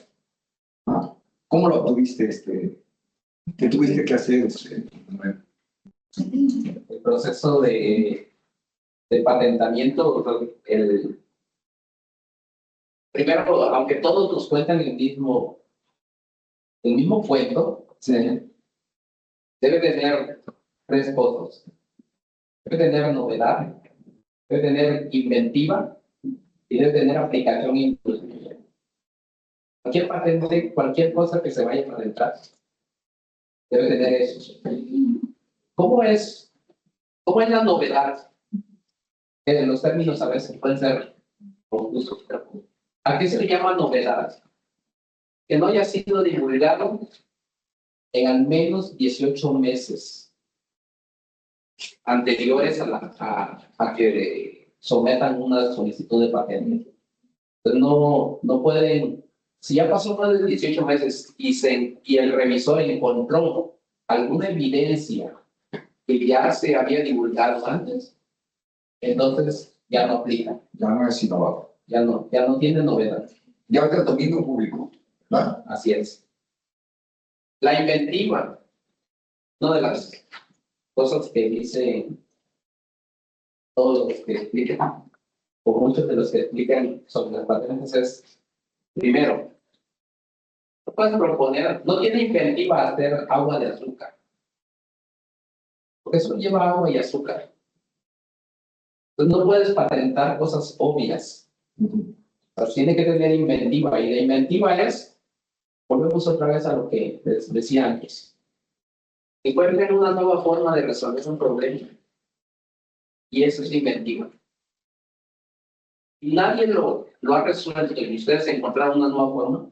¿Cómo lo obtuviste? ¿Qué tuviste que hacer, Manuel? El proceso de patentamiento, primero, aunque todos nos cuentan el mismo cuento, Sí. debe tener tres cosas. Debe tener novedad, debe tener inventiva y debe tener aplicación inclusiva. Cualquier patente, cualquier cosa que se vaya a patentar, debe tener eso. ¿Cómo es la novedad? Los términos a veces pueden ser confusos. ¿A qué se le llama novedad? Que no haya sido divulgado en al menos 18 meses anteriores a que sometan una solicitud de patente. Entonces no pueden, si ya pasó más de 18 meses y el revisor encontró alguna evidencia que ya se había divulgado antes, entonces ya no aplica, Ya no es innovador. ya no tiene novedad. Ya está el dominio público. ¿Verdad? Así es. La inventiva, una de las cosas que dicen todos los que explican, o muchos de los que explican sobre las patentes es, primero, no puedes proponer, no tiene inventiva hacer agua de azúcar, porque eso lleva agua y azúcar. Entonces no puedes patentar cosas obvias. Entonces, tiene que tener inventiva, y la inventiva es, volvemos otra vez a lo que les decía antes, encuentren una nueva forma de resolver un problema, y eso es inventiva. Nadie lo ha resuelto y ustedes encontraron una nueva forma.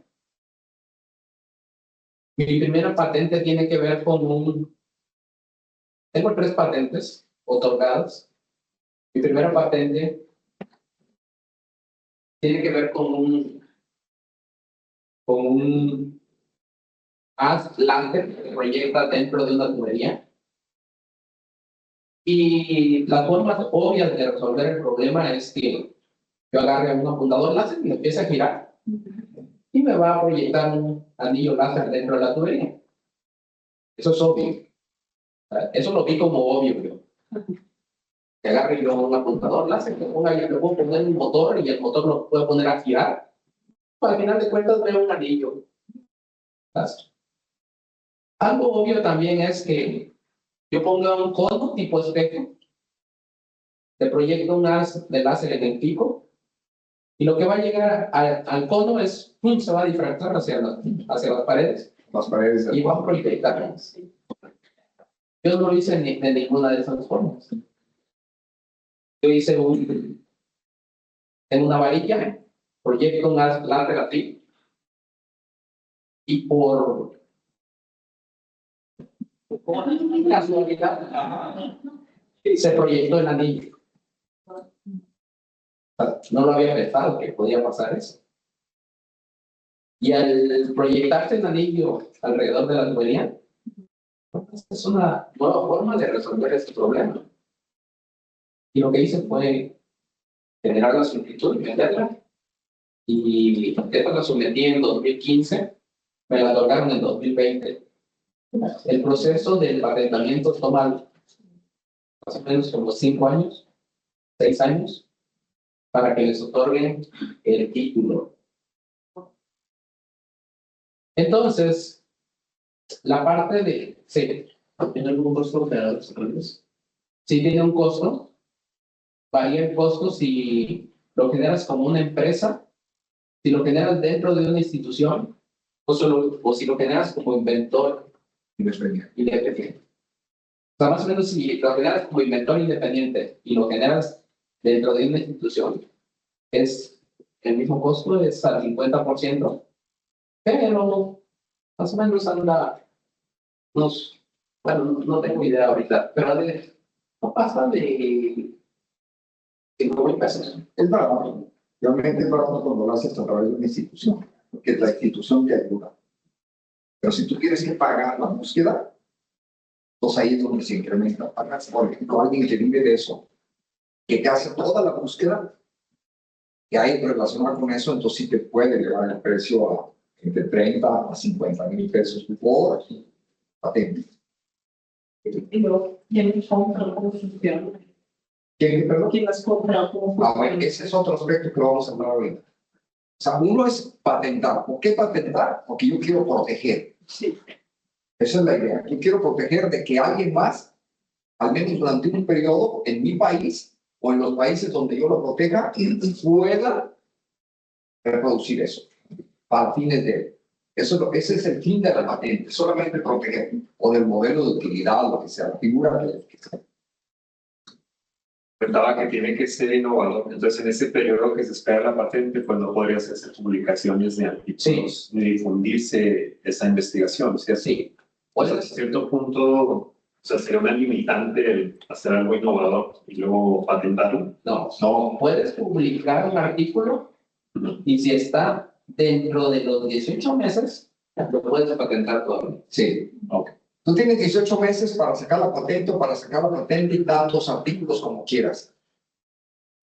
Mi primera patente tiene que ver con tengo 3 patentes otorgadas. Mi primera patente tiene que ver con un haz láser que proyecta dentro de una tubería. Y las formas obvias de resolver el problema es que yo agarre un apuntador láser y lo empiece a girar y me va a proyectar un anillo láser dentro de la tubería. Eso es obvio. Eso lo vi como obvio yo. Que agarre yo un apuntador láser, que ponga, le puedo poner un motor y el motor lo puedo poner a girar. Al final de cuentas veo un anillo láser. Algo obvio también es que yo ponga un cono tipo espejo, le proyecto un haz de láser en el pico y lo que va a llegar al cono es, se va a difractar hacia las paredes Las paredes y va a proyectar. Yo no lo hice de ninguna de esas formas. Yo hice en una varilla, proyecto un haz láser así y por casualidad se proyectó el anillo. No lo había pensado que podía pasar eso. Y al proyectarse el anillo alrededor de la tubería, es una nueva forma de resolver ese problema. Y lo que hice fue generar la solicitud y venderla. Y esta la sometí en 2015, me la otorgaron en 2020. El proceso del patentamiento toma más o menos como 5 años, 6 años, para que les otorguen el título. Entonces, La parte de, sí, ¿tiene algún costo generar los servicios? Sí tiene un costo, varía el costo si lo generas como una empresa, si lo generas dentro de una institución, o si lo generas como inventor independiente. O sea, más o menos si lo generas como inventor independiente y lo generas dentro de una institución, es el mismo costo, es al 50%, pero más o menos anda unos, bueno, no tengo idea ahorita, pero no pasa de 5,000 pesos. Es barato. Realmente es barato cuando lo haces a través de una institución, porque la institución te ayuda. Pero si tú tienes que pagar la búsqueda, entonces ahí es donde se incrementa. Pagas, por ejemplo, alguien que vive de eso, que te hace toda la búsqueda que hay relacionada con eso, entonces sí te puede elevar el precio a entre 30 a 50,000 pesos por patente. Y luego, ¿quién compra? ¿Cómo funciona? Perdón? ¿Quién las compra? ¿Cómo funciona? Bueno, ese es otro aspecto que vamos a hablar ahorita. O sea, uno es patentar. ¿Por qué patentar? Porque yo quiero proteger. Sí. Esa es la idea. Yo quiero proteger de que alguien más, al menos durante un periodo, en mi país o en los países donde yo lo proteja, pueda reproducir eso para fines de eso. Ese es el fin de la patente, solamente proteger, o del modelo de utilidad, lo que sea, la figura que sea. Comentaba que tiene que ser innovador. Entonces, en ese periodo que se espera la patente, pues no podría hacerse publicaciones ni artículos, ni difundirse esa investigación. ¿Sí? Sí. Pues a cierto punto, o sea, sería una limitante el hacer algo innovador y luego patentarlo. No, puedes publicar un artículo y si está dentro de los 18 meses, lo puedes patentar todavía. Sí, ok. Tú tienes 18 meses para sacar la patente o para sacar la patente y tantos artículos como quieras.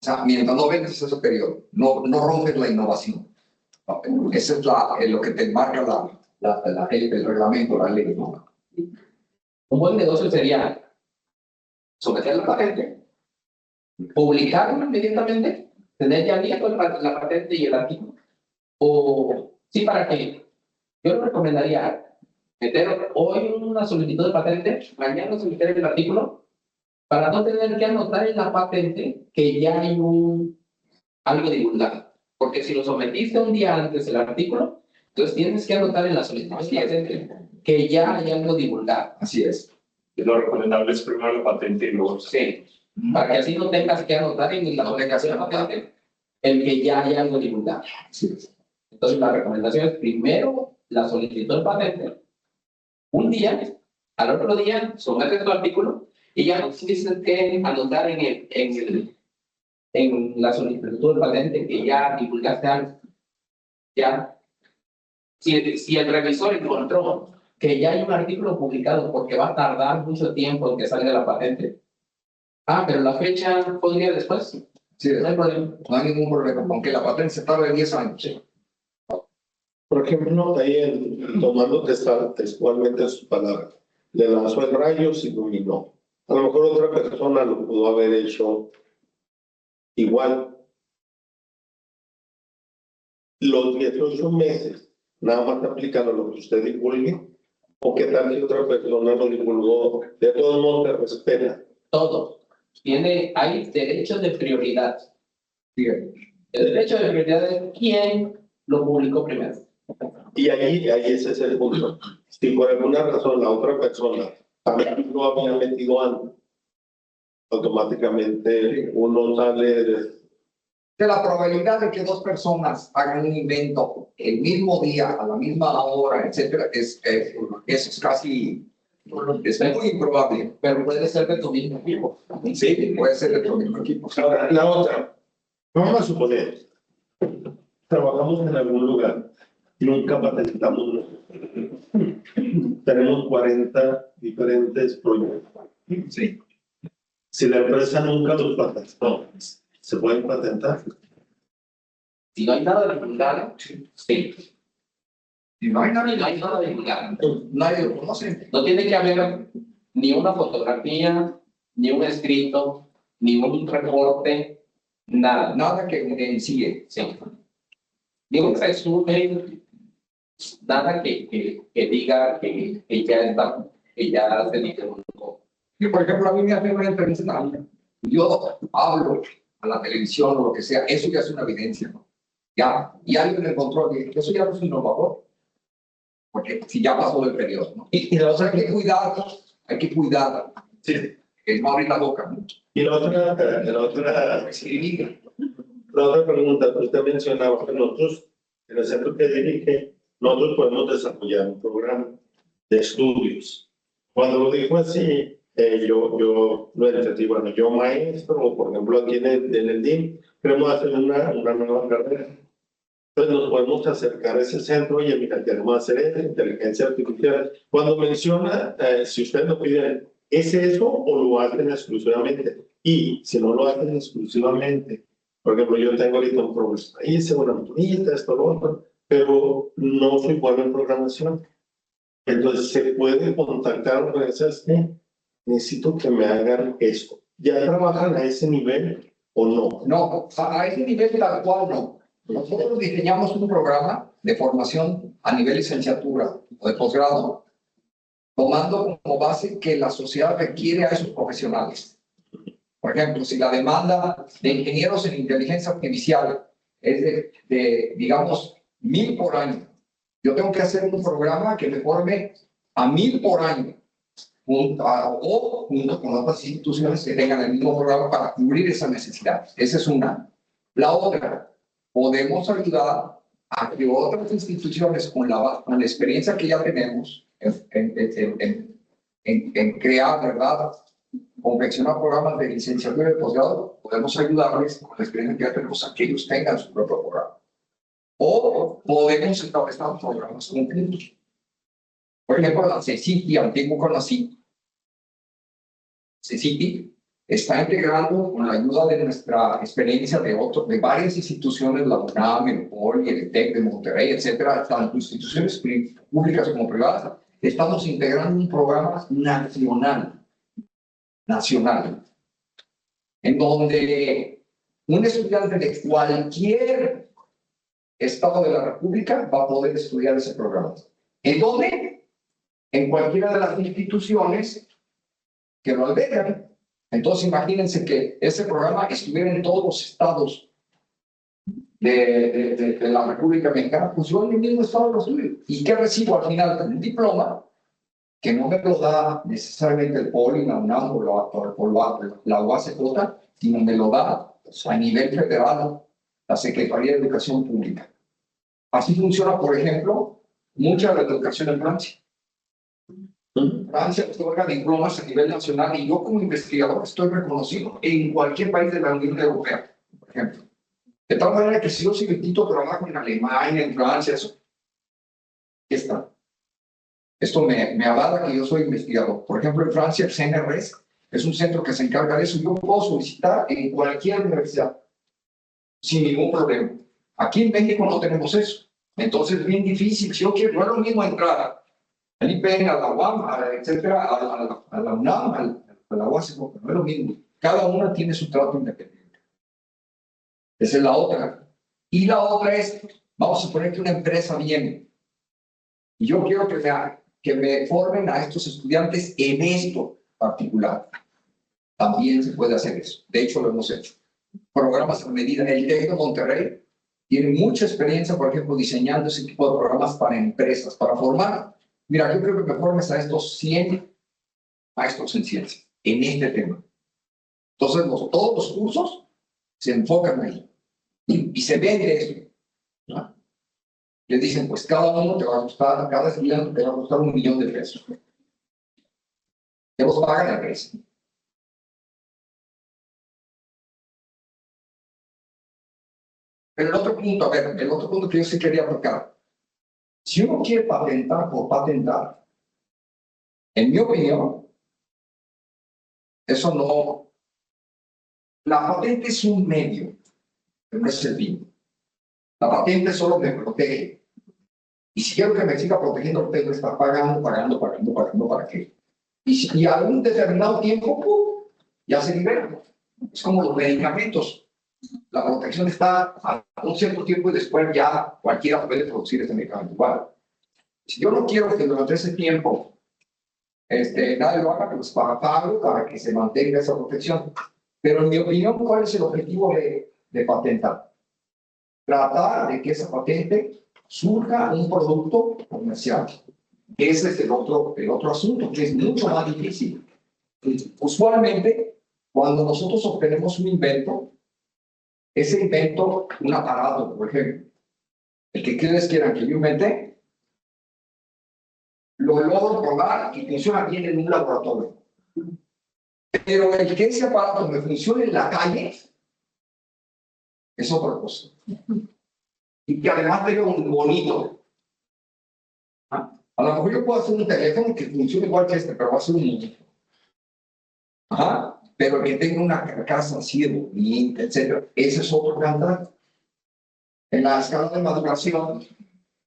O sea, mientras no vengas ese periodo, no rompes la innovación. Okay. Ese es lo que te marca el reglamento, la ley. ¿No? Un buen negocio sería someter la patente, publicarlo inmediatamente, tener ya listo la patente y el artículo. O, sí, ¿para qué? Yo le recomendaría meter hoy una solicitud de patente, mañana solicitar el artículo, para no tener que anotar en la patente que ya hay algo divulgado. Porque si lo sometiste un día antes el artículo, entonces tienes que anotar en la solicitud de patente que ya hay algo divulgado. Así es. Y lo recomendable es primero la patente y luego. Sí, para que así no tengas que anotar en la solicitud de patente el que ya hay algo divulgado. Así es. Entonces la recomendación es primero la solicitud de patente, un día, al otro día sometes tu artículo y ya no tienes que anotar en la solicitud de patente que ya divulgaste algo. Ya, si el revisor encontró que ya hay un artículo publicado porque va a tardar mucho tiempo en que salga la patente. Pero la fecha fue un día después. Sí, No hay problema. no hay ningún problema, aunque la patente se tarde 10 años. Sí. Por ejemplo, ahí tomando textualmente sus palabras, le lanzó el rayo, se iluminó. A lo mejor otra persona lo pudo haber hecho igual. Los 18 meses, nada más te aplican a lo que usted divulgue, o qué tal si otra persona lo divulgó, de todos modos te respeta. Todo. Hay derechos de prioridad. Sí. El derecho de prioridad es quién lo publicó primero. Y ahí ese es el punto. Si por alguna razón la otra persona también lo había metido antes, automáticamente uno sale De la probabilidad de que dos personas hagan un invento el mismo día, a la misma hora, etcétera, eso es casi, es muy improbable. Pero puede ser de tu mismo equipo. Sí, puede ser de tu mismo equipo. Ahora, la otra, vamos a suponer, trabajamos en algún lugar, nunca patentamos, tenemos 40 diferentes proyectos. Sí. Si la empresa nunca los patentó, ¿se pueden patentar? Si no hay nada divulgado, sí. Y no hay No nada, hay nada divulgado. nadie lo conoce. No tiene que haber ni una fotografía, ni un escrito, ni un reporte, nada. Nada que evidencie. Sí. Ni un resumen, nada que diga que ya está, que ya se dijo. Y, por ejemplo, a mí me hacen una entrevista, yo hablo a la televisión o lo que sea, eso ya es una evidencia, ¿no? Ya, y alguien en el control dice, eso ya no es innovador, porque si ya pasó del periodo, ¿no? Y la otra, Hay que cuidar, sí, que no abrir la boca, ¿no? y la otra pregunta que usted mencionaba, que nosotros, en el centro que dirige, nosotros podemos desarrollar un programa de estudios. Cuando lo dijo así, yo lo entendí, bueno, yo maestro, o por ejemplo aquí en el DIM, queremos hacer una nueva carrera. Entonces nos podemos acercar a ese centro y mira, queremos hacer esto, inteligencia artificial. Cuando menciona, si ustedes lo piden, ¿es eso o lo hacen exclusivamente? Y si no lo hacen exclusivamente, por ejemplo, yo tengo ahorita un profesor, hice una monita, esto, lo otro, pero no soy bueno en programación. Entonces se puede contactar con esas, necesito que me hagan esto. ¿Ya trabajan a ese nivel o no? No, a ese nivel tal cual no. Nosotros diseñamos un programa de formación a nivel licenciatura o de posgrado, tomando como base que la sociedad requiere a esos profesionales. Por ejemplo, si la demanda de ingenieros en inteligencia artificial es digamos, 1000 por año, yo tengo que hacer un programa que me forme a 1000 por año, o junto con otras instituciones que tengan el mismo programa para cubrir esa necesidad. Esa es una. La otra, podemos ayudar a que otras instituciones con la experiencia que ya tenemos en crear, ¿verdad?, confeccionar programas de licenciatura y de posgrado, podemos ayudarles con la experiencia que ya tenemos a que ellos tengan su propio programa. O podemos establecer programas conjuntos. Por ejemplo, la CECITI, antiguo con la CIT. CECITI está integrando con la ayuda de nuestra experiencia de varias instituciones, la UNAM, el POLI, el TEC de Monterrey, etcétera, tanto instituciones públicas como privadas, estamos integrando un programa nacional, en donde un estudiante de cualquier estado de la República va a poder estudiar ese programa. ¿En dónde? En cualquiera de las instituciones que lo albergan. Entonces, imagínense que ese programa estuviera en todos los estados de la República Mexicana, pues yo en el mismo estado lo estudio. ¿Y qué recibo al final? Un diploma que no me lo da necesariamente el POLI, la UNAM o la UACJ, sino me lo da a nivel federal la Secretaría de Educación Pública. Así funciona, por ejemplo, mucha de la educación en Francia. Francia otorga diplomas a nivel nacional y yo como investigador estoy reconocido en cualquier país de la Unión Europea, por ejemplo. De tal manera que si yo soy Tito, trabajo en Alemania, en Francia, eso. Aquí está. Esto me avala que yo soy investigador. Por ejemplo, en Francia, el CNRS es un centro que se encarga de eso. Yo puedo solicitar en cualquier universidad sin ningún problema. Aquí en México no tenemos eso. Entonces es bien difícil. Si yo quiero, no es lo mismo entrar al IPN, a la UAM, etcétera, a la UNAM, a la UASC, no es lo mismo. Cada una tiene su trato independiente. Esa es la otra. Y la otra es, vamos a suponer que una empresa viene y yo quiero que me formen a estos estudiantes en esto particular. También se puede hacer eso. De hecho, lo hemos hecho. Programas a medida. El TEC de Monterrey tiene mucha experiencia, por ejemplo, diseñando ese tipo de programas para empresas, para formar. Mira, yo creo que me formes a estos 100 maestros en ciencia, en este tema. Entonces, todos los cursos se enfocan ahí. Y se vende eso, ¿no? Les dicen, pues cada uno te va a costar, cada estudiante te va a costar $1 millón. Te los paga la empresa. Pero el otro punto, a ver, el otro punto que yo sí quería tocar. Si uno quiere patentar por patentar, en mi opinión, eso no. La patente es un medio, pero no es el fin. La patente solo me protege. Y si quiero que me siga protegiendo, tengo que estar pagando, ¿para qué? Y a un determinado tiempo, ¡pum!, ya se libera. Es como los medicamentos. La protección está a un cierto tiempo y después ya cualquiera puede producir ese medicamento igual. Si yo no quiero que durante ese tiempo nadie lo haga, pues pago para que se mantenga esa protección. Pero en mi opinión, ¿cuál es el objetivo de patentar? Tratar de que esa patente surja un producto comercial. Ese es el otro asunto, que es mucho más difícil. Usualmente, cuando nosotros obtenemos un invento, ese invento, un aparato, por ejemplo, el que ustedes quieran que yo invente, lo logro probar y funciona bien en un laboratorio. Pero el que ese aparato me funcione en la calle es otra cosa. Y que además tenga un bonito. A lo mejor yo puedo hacer un teléfono que funcione igual que este, pero va a ser un bonito. Pero que tenga una carcasa así de bonita, etc. Ese es otro cantar. En la escala de maduración,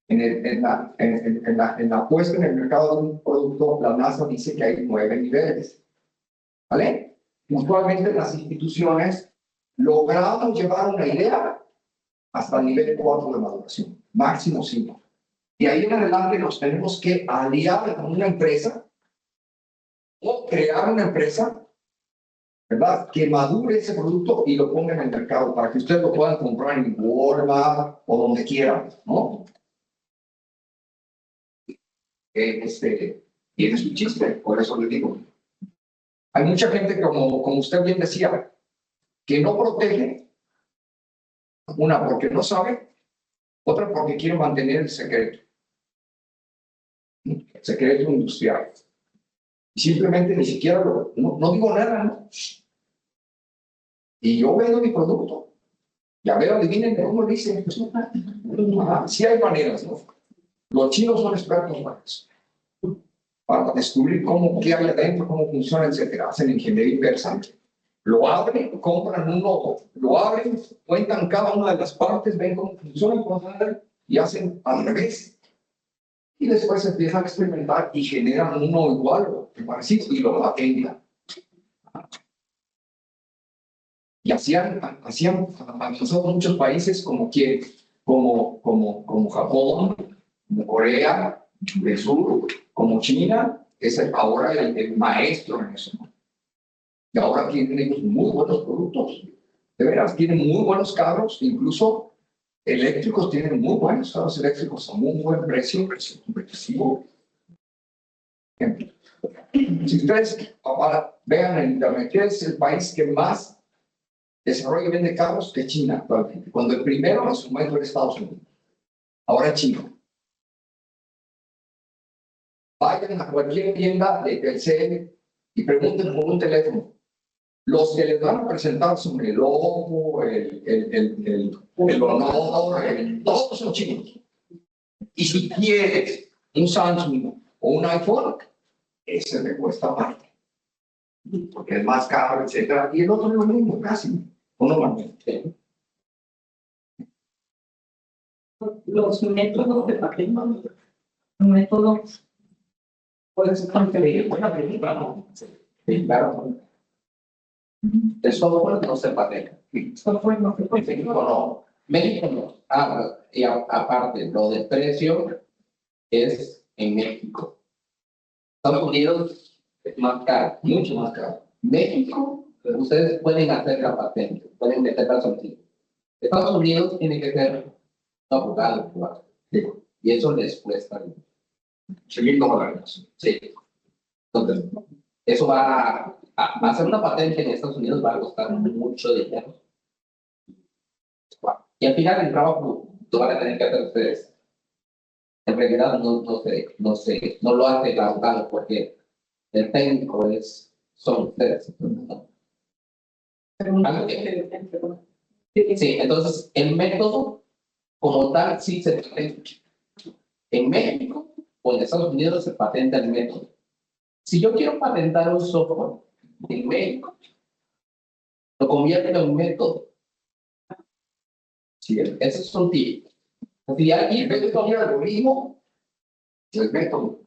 en la puesta en el mercado de un producto, la NASA dice que hay 9 niveles. ¿Vale? Usualmente las instituciones logramos llevar una idea hasta el nivel 4 de maduración, máximo 5. Y ahí en adelante nos tenemos que aliar con una empresa o crear una empresa, ¿verdad?, que madure ese producto y lo ponga en el mercado para que ustedes lo puedan comprar en Walmart o donde quieran, ¿no? Tiene su chiste, por eso le digo. Hay mucha gente, como usted bien decía, que no protege, una porque no sabe, otra porque quiere mantener el secreto industrial. Y simplemente ni siquiera no digo nada, ¿no? Y yo vendo mi producto. Ya veo, adivinen cómo lo dicen. Sí hay maneras, ¿no? Los chinos son expertos para eso. Para descubrir qué hay adentro, cómo funciona, etc. Hacen ingeniería inversa. Lo abren, compran lo abren, cuentan cada una de las partes, ven cómo funciona y hacen al revés. Y después empiezan a experimentar y generan uno igual o parecido y lo patentan. Y así han avanzado muchos países como Japón, como Corea del Sur, como China, es ahora el maestro en eso. Y ahora tienen ellos muy buenos productos. De veras, tienen muy buenos carros, incluso eléctricos, tienen muy buenos carros eléctricos a muy buen precio competitivo. Si ustedes vean en internet, ¿qué es el país que más desarrolla y vende carros? Que China actualmente. Cuando el primero en su momento era Estados Unidos. Ahora es China. Vayan a cualquier tienda de Telcel y pregunten por un teléfono. Los que les van a presentar son el Oppo, el Honor, todos son chinos. Y si quieres un Samsung o un iPhone, ese le cuesta aparte. Porque es más caro, etc. Y el otro es lo mismo, casi. O normalmente. Los métodos de patente, métodos, pueden ser buena pregunta, ¿no? Sí, claro. El software no se patenta. Software no se puede. México no. México no. Y aparte, lo de precio es en México. Estados Unidos es más caro, mucho más caro. México, ustedes pueden hacer la patente, pueden meter la solicitud. Estados Unidos tiene que ser abogado, claro. Y eso les cuesta $1,000. Sí. Entonces, eso va a hacer una patente en Estados Unidos va a costar mucho dinero. Y al final el trabajo lo van a tener que hacer ustedes. En realidad no lo hace el abogado porque el técnico son ustedes. ¿No? Sí, entonces el método como tal sí se patenta. En México o en Estados Unidos se patenta el método. Si yo quiero patentar un software en México, lo convierto en un método. Sí, ese es un tip. Si alguien ve que el algoritmo, es el método.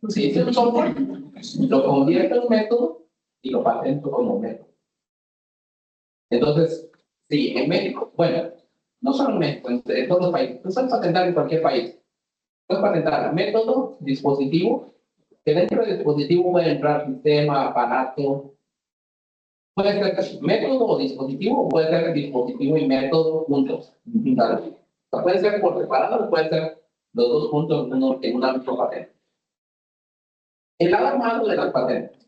Si es un software, lo convierto en un método y lo patento como método. Entonces, sí, en México, bueno, no solo en México, en todos los países, se puede patentar en cualquier país. Puedes patentar método, dispositivo, que dentro del dispositivo puede entrar sistema, aparato. Puede ser método o dispositivo, o puede ser dispositivo y método juntos. ¿Sabes? O sea, puede ser por separado, o puede ser los dos juntos en una misma patente. El lado malo de las patentes.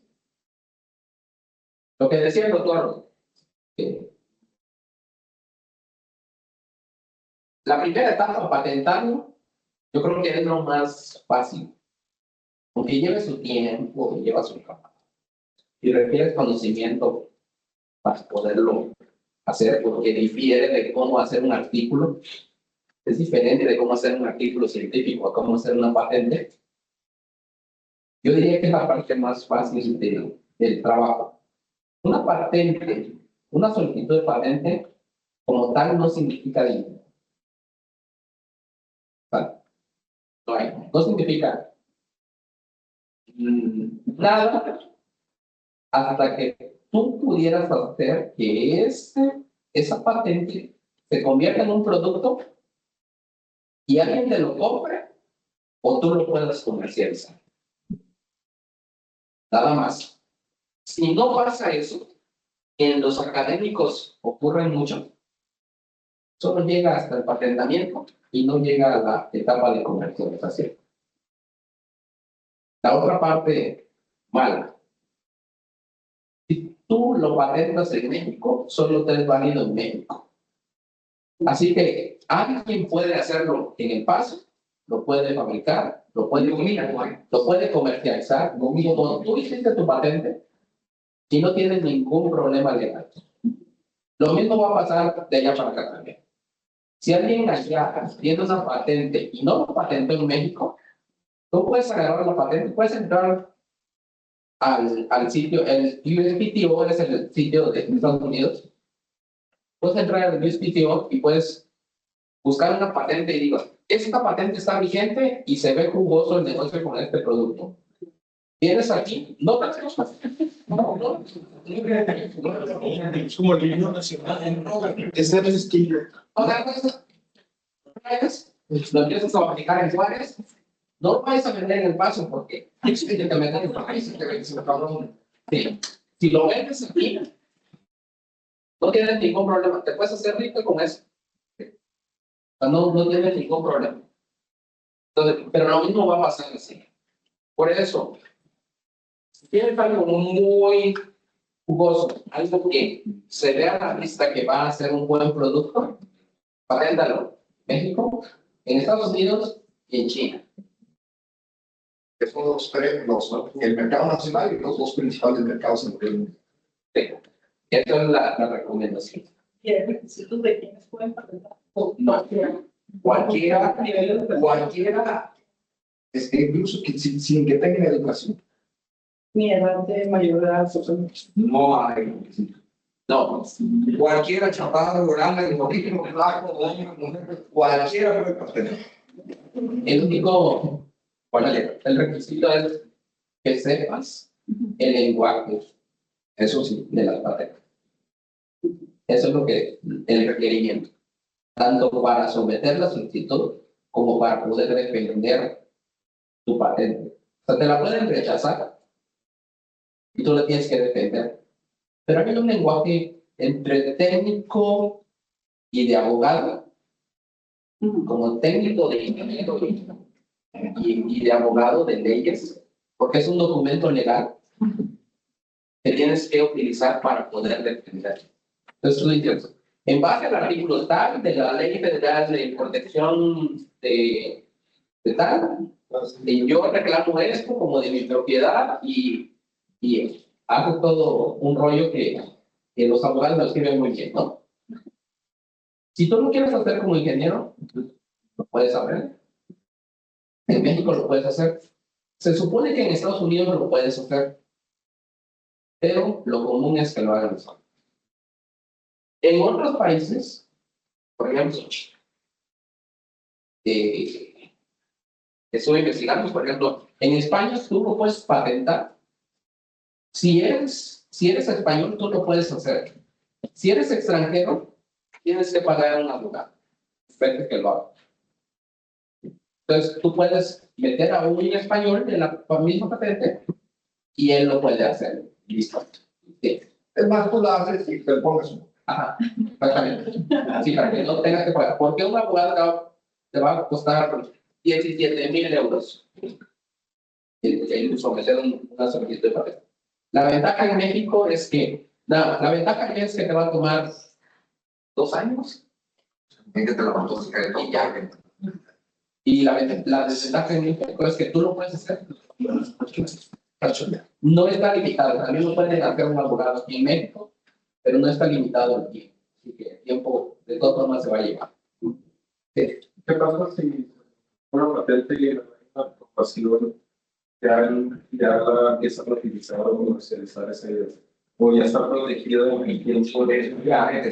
Lo que decía el doctor, la primera etapa, patentarlo, yo creo que es lo más fácil. Porque lleva su tiempo, lleva su trabajo. Y requiere conocimiento para poderlo hacer, porque difiere de cómo hacer un artículo. Es diferente de cómo hacer un artículo científico a cómo hacer una patente. Yo diría que es la parte más fácil del trabajo. Una patente, una solicitud de patente, como tal, no significa dinero. No significa nada hasta que tú pudieras hacer que esa patente se convierta en un producto y alguien te lo compre o tú lo puedas comercializar. Nada más. Si no pasa eso, en los académicos ocurre mucho. Solo llega hasta el patentamiento y no llega a la etapa de comercialización. La otra parte mala. Si tú lo patentas en México, solo te es válido en México. Así que alguien puede hacerlo en El Paso, lo puede fabricar, lo puede comercializar. Como tú hiciste tu patente y no tienes ningún problema legal. Lo mismo va a pasar de allá para acá también. Si alguien allá tiene una patente y no lo patentó en México, tú puedes agarrar la patente, puedes entrar al sitio, el USPTO es el sitio de Estados Unidos. Puedes entrar al USPTO y puedes buscar una patente y digo, esta patente está vigente y se ve jugoso el negocio con este producto. ¿Tienes aquí? No, no. Es como el himno nacional. Es el estilo. O sea, lo empiezas a fabricar en Juárez, no lo vayas a vender en El Paso porque si te meten en el país y te vendes un cabrón. Sí. Si lo vendes aquí, no tienes ningún problema. Te puedes hacer rico con eso. O sea, no tienes ningún problema. Entonces, pero lo mismo va a pasar así. Por eso, si tienes algo muy jugoso, algo que se vea a la vista que va a ser un buen producto, paténtalo. México, en Estados Unidos y en China. Que son el mercado nacional y los dos principales mercados en el mundo. Sí. Esa es la recomendación. Y el requisito de quienes pueden patentar. No, cualquiera, incluso sin que tengan educación. Mi edad de mayor edad. No hay. No, cualquiera chaparro, grande, gordito, flaco, hombre, mujer, cualquiera puede patentar. el único, bueno, el requisito es que sepas el lenguaje, eso sí, de las patentes. Eso es lo que el requerimiento, tanto para someter la solicitud como para poder defender tu patente. O sea, te la pueden rechazar y tú la tienes que defender. Pero hay un lenguaje entre técnico y de abogado, como técnico de ingeniero y de abogado de leyes, porque es un documento legal que tienes que utilizar para poder defender. Entonces tú dices, en base al artículo tal de la Ley Federal de Protección de tal, y yo reclamo esto como de mi propiedad y hago todo un rollo que los abogados lo escriben muy bien, ¿no? Si tú lo quieres hacer como ingeniero, lo puedes hacer. En México lo puedes hacer. Se supone que en Estados Unidos lo puedes hacer, pero lo común es que lo hagan solo. En otros países, por ejemplo, estoy investigando, por ejemplo, en España tú lo puedes patentar. Si eres español, tú lo puedes hacer. Si eres extranjero, tienes que pagar a un abogado. Espero que lo haga. Entonces, tú puedes meter a un español en la misma patente y él lo puede hacer. Listo. Sí. Es más, tú la haces y te pones un... Ajá, exactamente. Sí, para que no tengas que pagar. Porque un abogado te va a costar 17,000 euros el someter una solicitud de patente. La ventaja en México es que, la ventaja es que te va a tomar 2 años. Métete la motosierra de Y ya. Y la desventaja en México es que tú lo puedes hacer. No está limitado. También lo pueden hacer un abogado aquí en México, pero no está limitado el tiempo. Así que el tiempo de todas formas se va a llevar. ¿Qué pasa si una patente y la aprobación ya la empiezan a utilizar o comercializar esa idea? O ya está protegida en el tiempo de... Ya,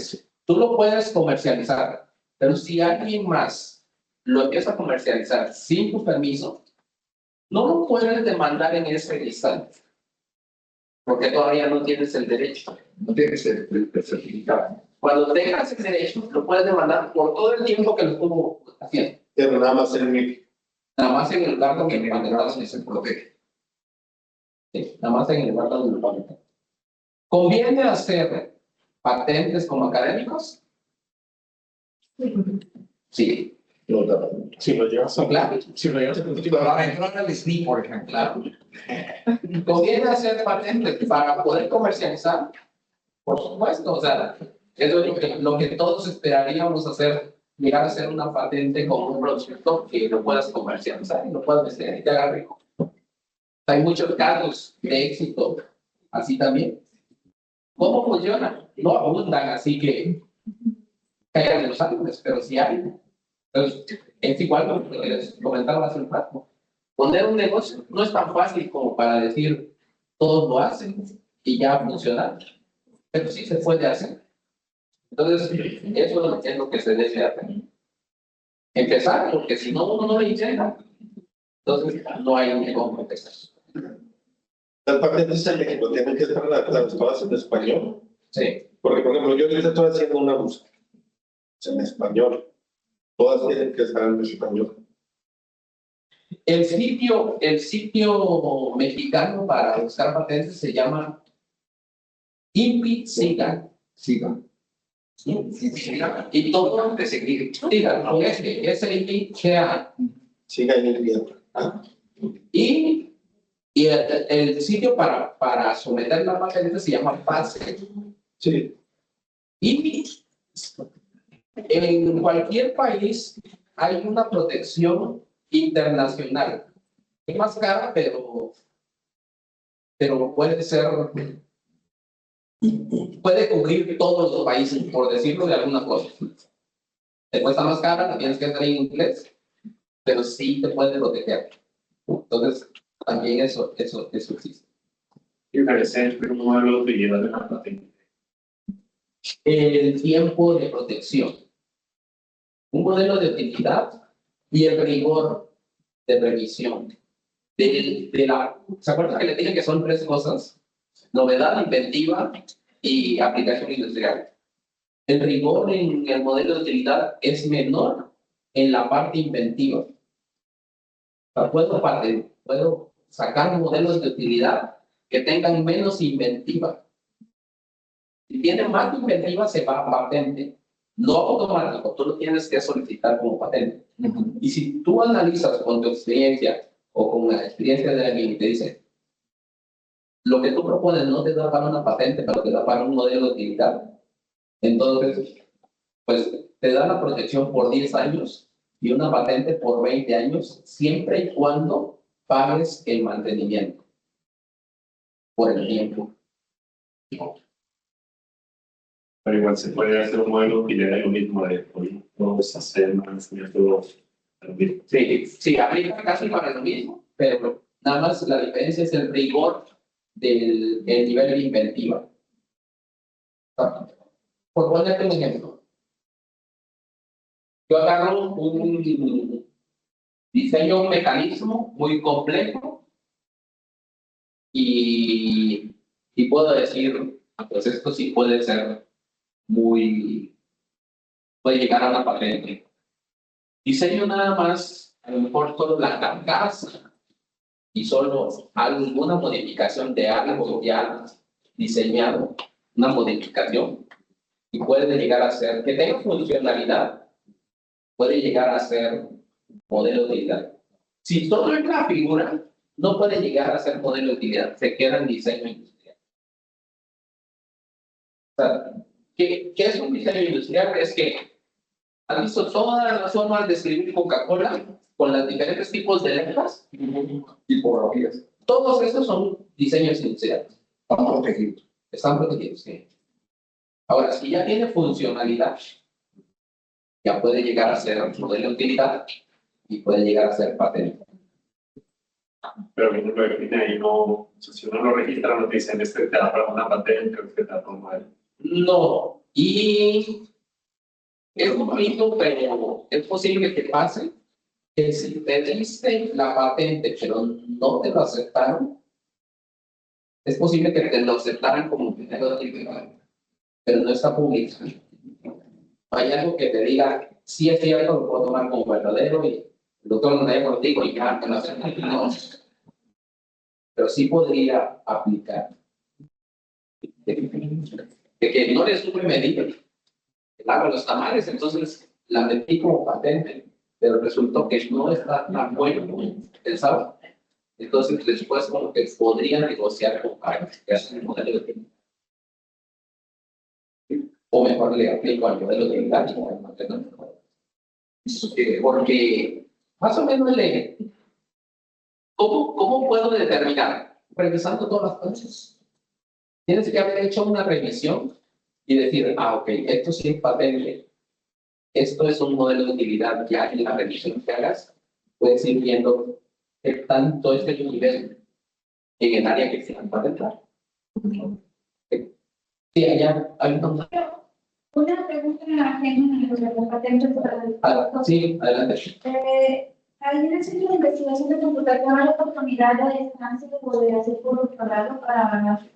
tú lo puedes comercializar, pero si alguien más lo empieza a comercializar sin tu permiso, no lo puedes demandar en ese instante, porque todavía no tienes el derecho. No tienes el certificado. Cuando tengas el derecho, lo puedes demandar por todo el tiempo que lo estuvo haciendo. Pero nada más en mi... Nada más en el lugar donde En lo el patentaron. caso se protege. Sí, nada más en el lugar donde lo patentaron. ¿Conviene hacer patentes como académicos? Sí, No, no, no. Si lo llevas a claro. si lo llevas a Para entrar al SNI, por ejemplo. Claro. ¿Conviene hacer patentes para poder comercializar? Por supuesto, o sea, eso es lo que todos esperaríamos hacer, llegar a hacer una patente con un producto que lo puedas comercializar y lo puedas vender y te haga rico. Hay muchos casos de éxito así también. ¿Cómo funciona? No abundan, así que caigan de los árboles, pero sí hay. Entonces, es igual como lo que les comentaba hace un rato. Poner un negocio no es tan fácil como para decir todos lo hacen y ya funciona, pero sí se puede hacer. Entonces, eso es lo que se debe hacer. Empezar, porque si no, uno no lo intenta, entonces no hay ni cómo empezar. Las patentes en México tienen que estar redactadas todas en español. Sí. Porque, por ejemplo, yo ahorita estoy haciendo una búsqueda en español. Todas tienen que estar en español. El sitio mexicano para buscar patentes se llama INPI-SIGA. Siga. Y todo de seguir. SIGA, con S-I-G-A. Siga en el día. ¿Ah? Y el sitio para someter la patente se llama PASE. Sí. Y en cualquier país hay una protección internacional. Es más cara, pero puede cubrir todos los países, por decirlo de alguna forma. Te cuesta más cara, la tienes que hacer en inglés, pero sí te puede proteger. Entonces, también eso existe. Y ofrecer un modelo de utilidad de la patente. El tiempo de protección, un modelo de utilidad y el rigor de revisión. ¿Se acuerdan que les dije que son 3 cosas? Novedad, inventiva y aplicación industrial. El rigor en el modelo de utilidad es menor en la parte inventiva. O sea, puedo sacar modelos de utilidad que tengan menos inventiva. Si tiene más inventiva, se va a patente. No automático, tú lo tienes que solicitar como patente. Y si tú analizas con tu experiencia o con la experiencia de alguien y te dice, lo que tú propones no te da para una patente, pero te da para un modelo de utilidad, entonces, pues te da la protección por 10 años y una patente por 20 años, siempre y cuando pagues el mantenimiento por el tiempo. Pero igual se puede hacer un modelo que le da lo mismo de hoy. Todos hacer más métodos. Sí, aplica casi para lo mismo, pero nada más la diferencia es el rigor del nivel de inventiva. Por ponerte un ejemplo, yo agarro un diseño, un mecanismo muy complejo y puedo decir, pues esto sí puede ser puede llegar a una patente. Diseño nada más a lo mejor solo la carcasa y solo alguna modificación de algo ya diseñado, una modificación, y puede llegar a ser, que tenga funcionalidad, puede llegar a ser modelo de utilidad. Si solo es la figura, no puede llegar a ser modelo de utilidad, se queda en diseño industrial. O sea, ¿qué es un diseño industrial? Es que ¿has visto todas las formas de escribir Coca-Cola con los diferentes tipos de letras? Tipografías. Todos esos son diseños industriales. Están protegidos. Están protegidos, sí. Ahora, si ya tiene funcionalidad, ya puede llegar a ser modelo de utilidad y puede llegar a ser patente. Pero no lo define ahí, no, o sea, si uno lo registra, no te dicen, este te da para una patente, o este te da para un modelo. No, y es un mito, pero es posible que pase que si te diste la patente, pero no te lo aceptaron, es posible que te lo aceptaran como modelo de utilidad, pero no está publicado. Hay algo que te diga, sí es cierto, lo puedo tomar como verdadero y el doctor no me contigo y ya, no. Pero sí podría aplicar. De que no le supe medir el agua de los tamales, entonces la metí como patente, pero resultó que no está tan bueno como pensaba. Entonces después como que podría negociar con alguien que hace el modelo de tiempo. O mejor le aplico al modelo de engaño. Porque más o menos ¿cómo puedo determinar? Revisando todas las cosas. Tienes que haber hecho una revisión y decir, ok, esto sí es patente, esto es un modelo de utilidad, ya en la revisión que hagas, puedes ir viendo qué tanto es el nivel en el área que se van a patentar. Sí, allá hay una... Una pregunta ajena a los patentes para el Sí, adelante. ¿Hay en el centro de investigación de computación la oportunidad de estancia de poder hacer por doctorado para...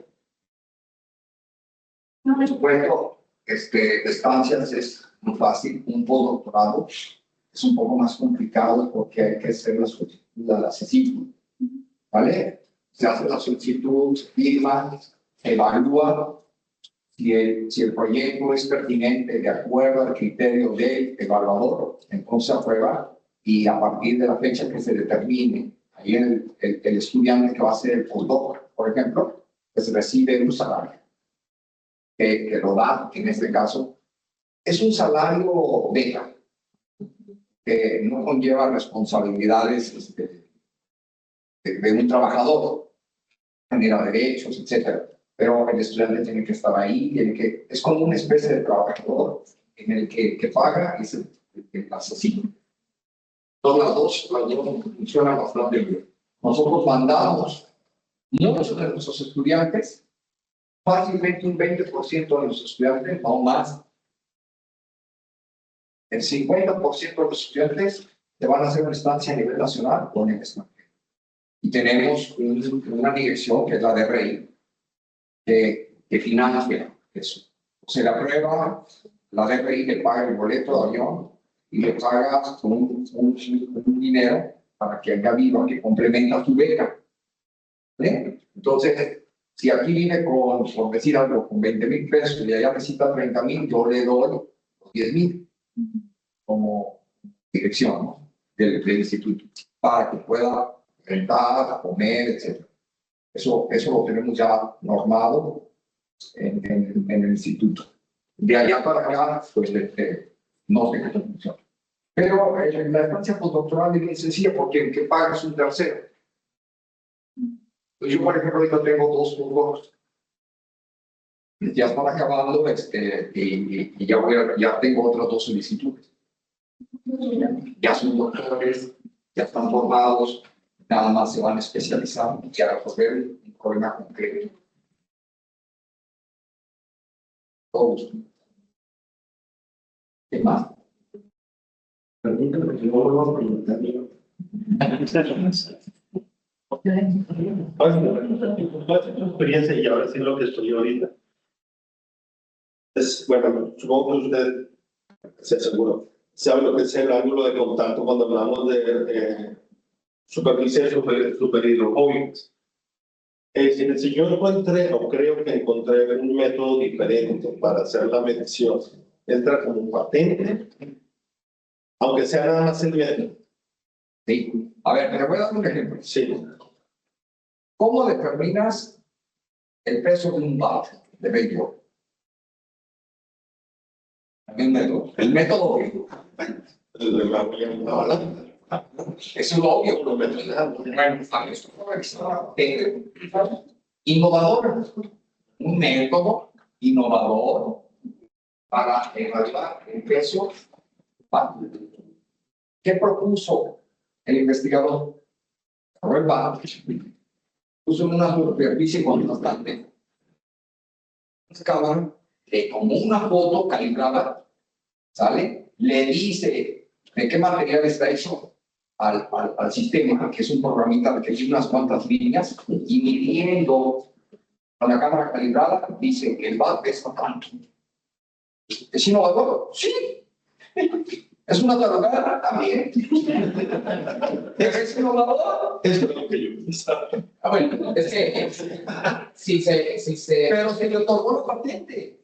No, Por supuesto, estancias es muy fácil, un postdoctorado es un poco más complicado porque hay que hacer la solicitud, ¿vale? Se hace la solicitud, se firma, se evalúa si el proyecto es pertinente de acuerdo al criterio del evaluador, entonces aprueba y a partir de la fecha que se determine, ahí el estudiante que va a hacer el postdoc, por ejemplo, pues recibe un salario. Que lo da, en este caso, es un salario beca, que no conlleva responsabilidades de un trabajador, genera derechos, etc. Pero el estudiante tiene que estar ahí, es como una especie de trabajador en el que paga y es el asesino. Todas las dos funcionan bastante bien. Nosotros mandamos muchos de nuestros estudiantes, fácilmente un 20% de los estudiantes, aún más. El 50% de los estudiantes te van a hacer una estancia a nivel nacional o en el extranjero. Y tenemos una dirección que es la de REI, que financia eso. Se le aprueba, la de REI le paga el boleto de avión y le paga un dinero para que haya viva, que complementa su beca. ¿Sí? Entonces, si aquí viene por decir algo, con 20,000 pesos y allá necesita 30,000, yo le doy los 10,000 como dirección, ¿no? del instituto, para que pueda rentar, comer, etc. Eso lo tenemos ya normado en el instituto. De allá para acá, pues no sé qué funciona. Pero la estancia postdoctoral es bien sencilla porque el que paga es un tercero. Yo, por ejemplo, ahorita tengo 2 postdocs. Ya están acabando y ya tengo otras 2 solicitudes. Ya son doctores, ya están formados, nada más se van a especializar y a resolver un problema concreto. Todos. ¿Qué más? Permítame, porque no vuelvo a preguntar. ¿Cuál es tu experiencia y ahora sí lo que estoy ahorita? Bueno, supongo que usted se aseguró. sabe lo que es el ángulo de contacto cuando hablamos de superficies superhidrofóbicas. Si yo encontré, o creo que encontré un método diferente para hacer la medición, entra como patente, aunque sea nada más el método. Sí. A ver, te voy a dar un ejemplo. Sí. ¿Cómo determinas el peso de un bat de béisbol? El método De la balanza. es lo obvio. Innovador, un método innovador para evaluar el peso. ¿Qué propuso el investigador? Puso en una superficie contrastante. Cámara, le tomó una foto calibrada, ¿sale? Le dice de qué material está hecho al sistema, que es un programita que tiene unas cuantas líneas, y midiendo con la cámara calibrada, dice que el bat pesa tanto. ¿Es innovador? Sí. ¿Es una tarugada? También. ¿Es innovador? Es lo que yo pensaba. Bueno, es que si se Pero se le otorgó la patente.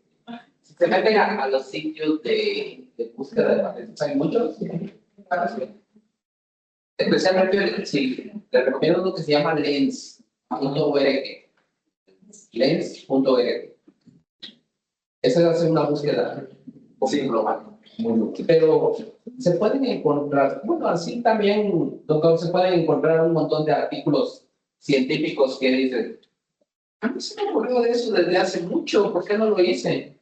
meten a los sitios de búsqueda de patentes, hay muchos. Especialmente si te recomiendo uno que se llama lens.org. Lens.org. Esa es una búsqueda global. Pero se pueden encontrar, bueno, así también, doctor, se pueden encontrar un montón de artículos científicos que dicen, a mí se me ocurrió de eso desde hace mucho, ¿por qué no lo hice?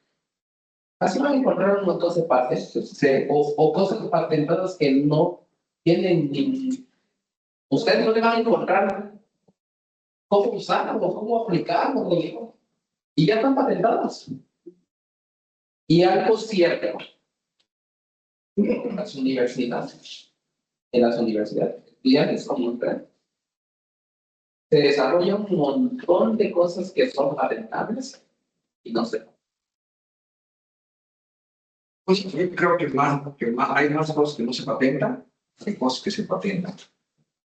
Así van a encontrar un montón de patentes, o cosas patentadas que no tienen ni... Ustedes no le van a encontrar cómo usarlo, cómo aplicarlo, y ya están patentadas. Y algo cierto, en las universidades, estudiantes como usted, se desarrolla un montón de cosas que son patentables y no se. Pues yo creo que hay más cosas que no se patentan, hay cosas que se patentan.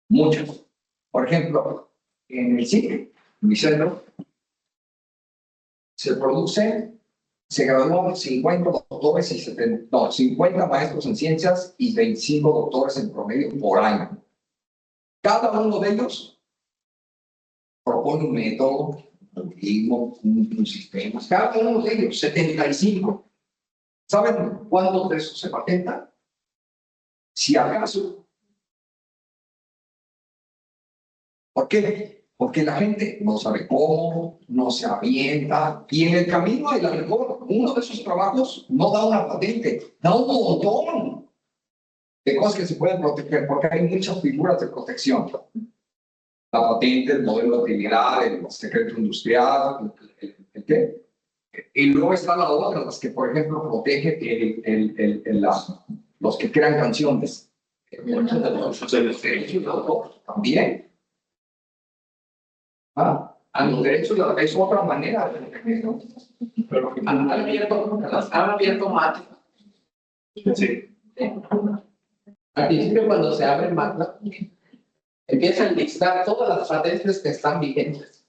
Muchas. Por ejemplo, en el CIC, en mi centro, se graduaron 50 doctores y 50 maestros en ciencias y 25 doctores en promedio por año. Cada uno de ellos propone un método, un sistema. Cada uno de ellos, 75. ¿Saben cuántos de esos se patentan? Si acaso. ¿Por qué? Porque la gente no sabe cómo, no se avienta, y en el camino a la mejor, uno de esos trabajos no da una patente, da un montón de cosas que se pueden proteger, porque hay muchas figuras de protección. La patente, el modelo de actividad, el secreto industrial, ¿el qué? Y luego está la otra, las que, por ejemplo, protege los que crean canciones. Los derechos de autor también. A los derechos es otra manera de protegerlo. Pero Han abierto MATLAB. sí. Al principio, cuando se abre MATLAB, empieza a listar todas las patentes que están vigentes.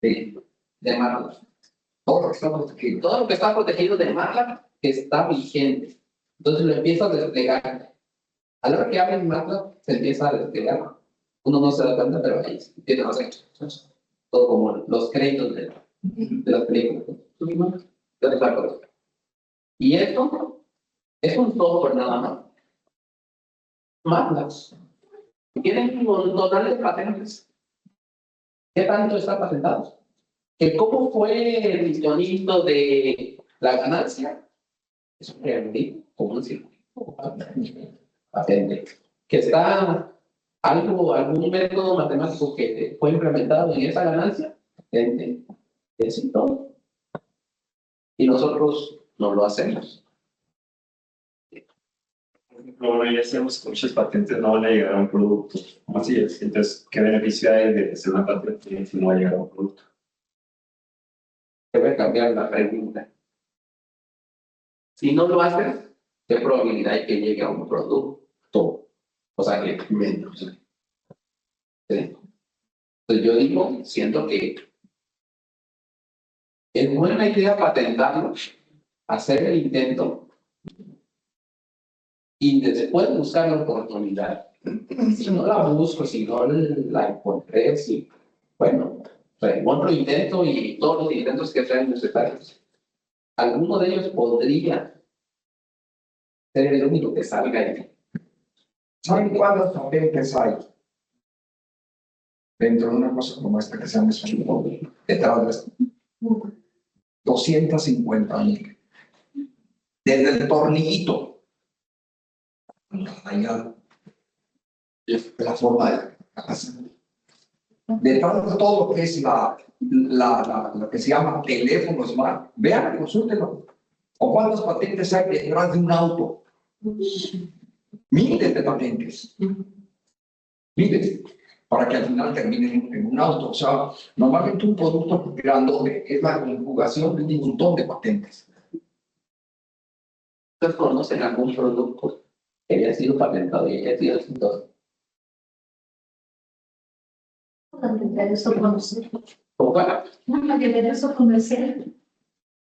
Sí. De MATLAB. Todo lo que está protegido. Todo lo que está protegido de MATLAB está vigente. Entonces lo empieza a desplegar. A la hora que abren MATLAB, se empieza a desplegar. Uno no se da cuenta, pero ahí empiezan a hacer todo como los créditos de las películas. Y esto es un software nada más. MATLAB. Tienen un montón de patentes. ¿Qué tanto está patentado? ¿Cómo fue el tonito de la ganancia? Es un triangulito, como un circuito. Patente. Que está algún método matemático que fue implementado en esa ganancia, patente. Es y todo. Y nosotros no lo hacemos. Bueno, ya sabemos que muchas patentes no van a llegar a un producto. Así es. Entonces, ¿qué beneficio hay de hacer una patente si no va a llegar a un producto? Debe cambiar la pregunta. Si no lo haces, ¿qué probabilidad hay que llegue a un producto? O sea, que Menos. ¿sí? Entonces yo digo, siento que es buena idea patentarlo, hacer el intento y después buscar la oportunidad. Si no la busco, si no la encontré, si, bueno, o sea, otro intento y todos los intentos que sean necesarios. Alguno de ellos podría ser el único que salga ahí. ¿Saben cuántas patentes hay dentro de una cosa como esta que se llama español? Detrás de esto. 250,000. Desde el tornillito. Allá. La forma de hacer. Detrás de todo lo que es lo que se llama teléfono smart. Vean, consúltenlo. ¿O cuántas patentes hay detrás de un auto? Miles de patentes. Miles. Para que al final terminen en un auto. O sea, normalmente un producto grandote es la conjugación de un montón de patentes. ¿Ustedes conocen algún producto que haya sido patentado y haya sido exitoso? Eso conocer. ¿O cuál? No, de eso conocer.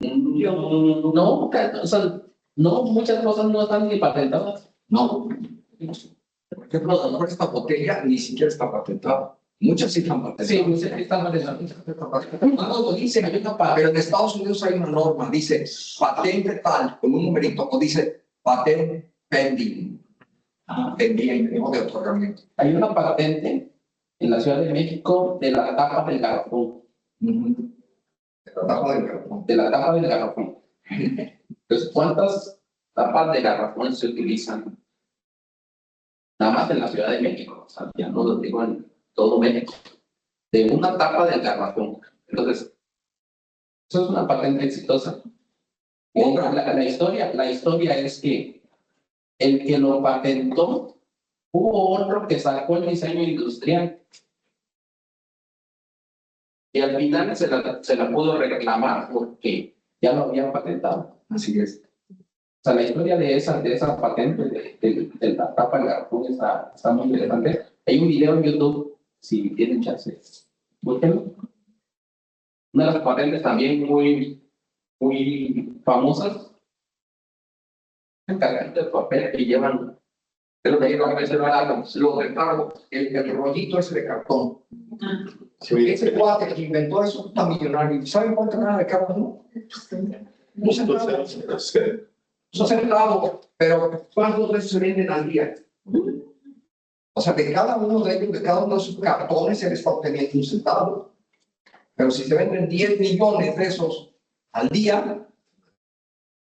No, o sea, no, muchas cosas no están ni patentadas. No. Por ejemplo, a lo mejor esta botella ni siquiera está patentada. Muchas sí están patentadas. Sí, muchas están patentadas. No, lo dicen, hay una Pero en Estados Unidos hay una norma, dice patente tal, con un numerito, o dice patente pending. Pendiente, no de otorgamiento. Hay una patente en la Ciudad de México de la tapa del garrafón. La tapa del cartón. De la tapa del garrafón. Entonces, ¿cuántas tapas de garrafón se utilizan? Nada más en la Ciudad de México, o sea, ya no lo digo en todo México. De una tapa del garrafón. Entonces, eso es una patente exitosa. La historia es que el que lo patentó, hubo otro que sacó el diseño industrial. Y al final se la pudo reclamar porque ya lo habían patentado. Así es. O sea, la historia de esa patente de la tapa del garrafón está muy interesante. Hay un video en YouTube, si tienen chance, búsquenlo. Una de las patentes también muy famosas, el cargador de papel que llevan, Pero que a veces lo del cargo, el rollito ese de cartón. Ese cuate que inventó eso está millonario. ¿Saben cuánto gana de cada uno? No sé nada. No sé nada, pero ¿cuántos de esos se venden al día? O sea, de cada uno de ellos, de cada uno de sus cartones, se les está obteniendo un centavo. Pero si se venden 10 millones de esos al día,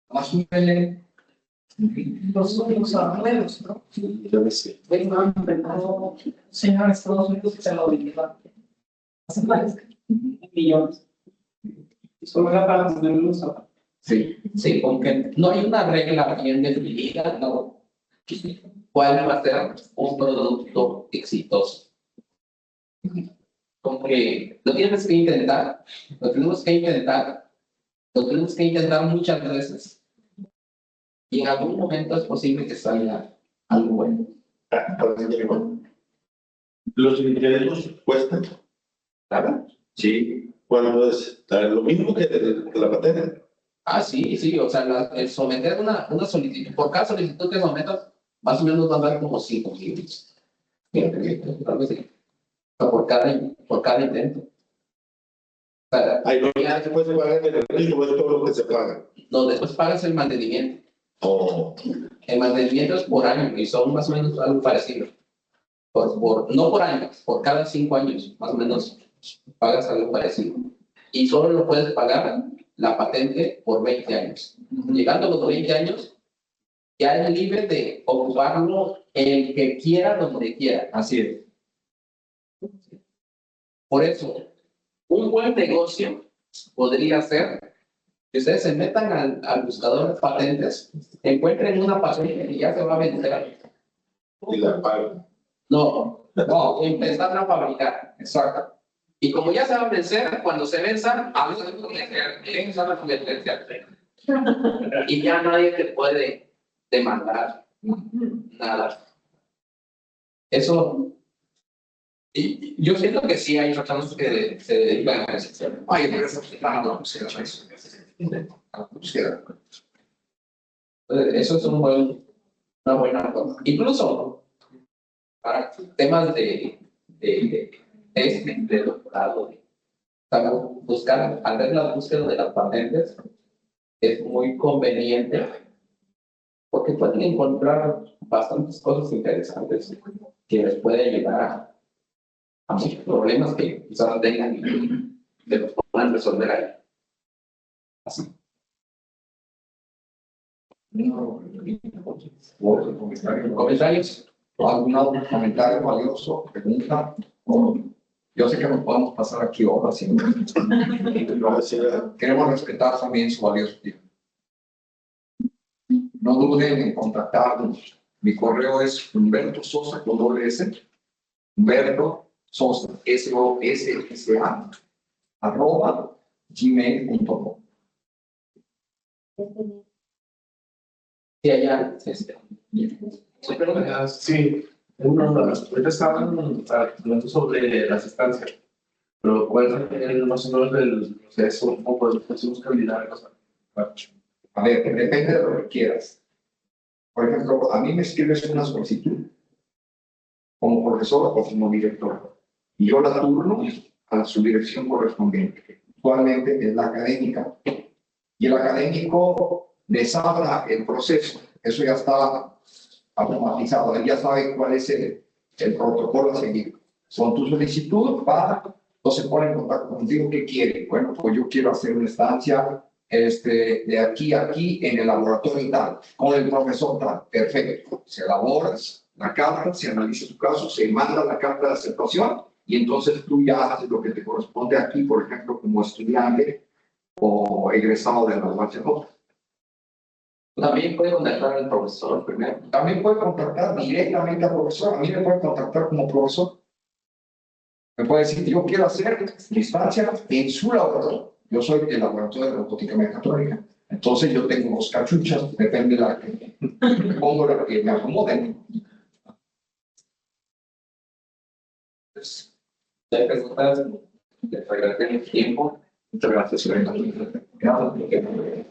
más un Los nuevos, ¿no? Yo no sé. Vengan, señor Estados Unidos, se lo vendieron. Hace más millones. Solo era para mantenerlo usado. Sí, porque no hay una regla bien definida, ¿no? ¿Cuál va a ser un producto exitoso? Porque lo tienes que intentar, lo tenemos que intentar muchas veces. Y en algún momento es posible que salga algo bueno. Los ingredientes cuestan. ¿Claro? Sí. ¿Cuándo es? Lo mismo que de la patente. Ah, sí, o sea, el someter una solicitud, por cada solicitud que sometas, más o menos va a dar como 5,000. Tal vez sí. O sea, por cada intento. O sea, Ahí no, ya después se paga el artículo, es todo lo que se paga. no, después pagas el mantenimiento. Oh. El mantenimiento es por año y son más o menos algo parecido. No por año, por cada 5 años, más o menos pagas algo parecido. Y solo lo puedes pagar la patente por 20 años. Llegando a los 20 años, ya es libre de ocuparlo el que quiera, donde quiera. Así es. Por eso, un buen negocio podría ser que ustedes se metan al buscador de patentes, encuentren una patente que ya se va a vender. Y la paga. No, empezar a fabricar. Exacto. Y como ya se va a vencer, cuando se venza, a veces empieza la competencia. Y ya nadie te puede demandar nada. Eso, y yo siento que sí hay personas que se dedican a eso. Hay empresas que están a la búsqueda de eso. A la búsqueda. Entonces, eso es una buena cosa. Incluso para temas de doctorado, buscar, hacer la búsqueda de las patentes es muy conveniente porque pueden encontrar bastantes cosas interesantes que les puede ayudar a muchos problemas que quizás tengan y que los puedan resolver ahí. Así. ¿Comentarios? ¿Algún otro comentario valioso? ¿Pregunta? Yo sé que nos podemos pasar aquí horas y queremos respetar también su valioso tiempo. No duden en contactarnos. Mi correo es Humberto Sosa con doble S. Humberto Sosa, SOSSA, @gmail.com. Sí, allá, Sí, ahorita estaban hablando sobre las estancias, pero ¿cuál es más o menos del proceso? ¿Cómo podemos calidar cosas? A ver, depende de lo que quieras. Por ejemplo, a mí me escribes una solicitud como profesor o como director y yo la turno a la subdirección correspondiente. Usualmente es la académica y el académico les habla el proceso. Eso ya está automatizado, él ya sabe cuál es el protocolo a seguir. Con tu solicitud entonces se pone en contacto contigo. ¿Qué quiere? Bueno, pues yo quiero hacer una estancia de aquí a aquí en el laboratorio y tal, con el profesor tal. Perfecto. Se elabora la carta, se analiza tu caso, se manda la carta de aceptación y entonces tú ya haces lo que te corresponde aquí, por ejemplo, como estudiante o egresado de la bachillerato. También puede contactar al profesor primero. También puede contactar directamente al profesor. A mí me puede contactar como profesor. Me puede decir, yo quiero hacer mi estancia en su laboratorio. Yo soy del laboratorio de robótica mecatrónica. Entonces yo tengo dos cachuchas, depende de la que me pongo, la que me acomoden. Pues, si hay preguntas, les agradezco el tiempo. Muchas gracias. Gracias.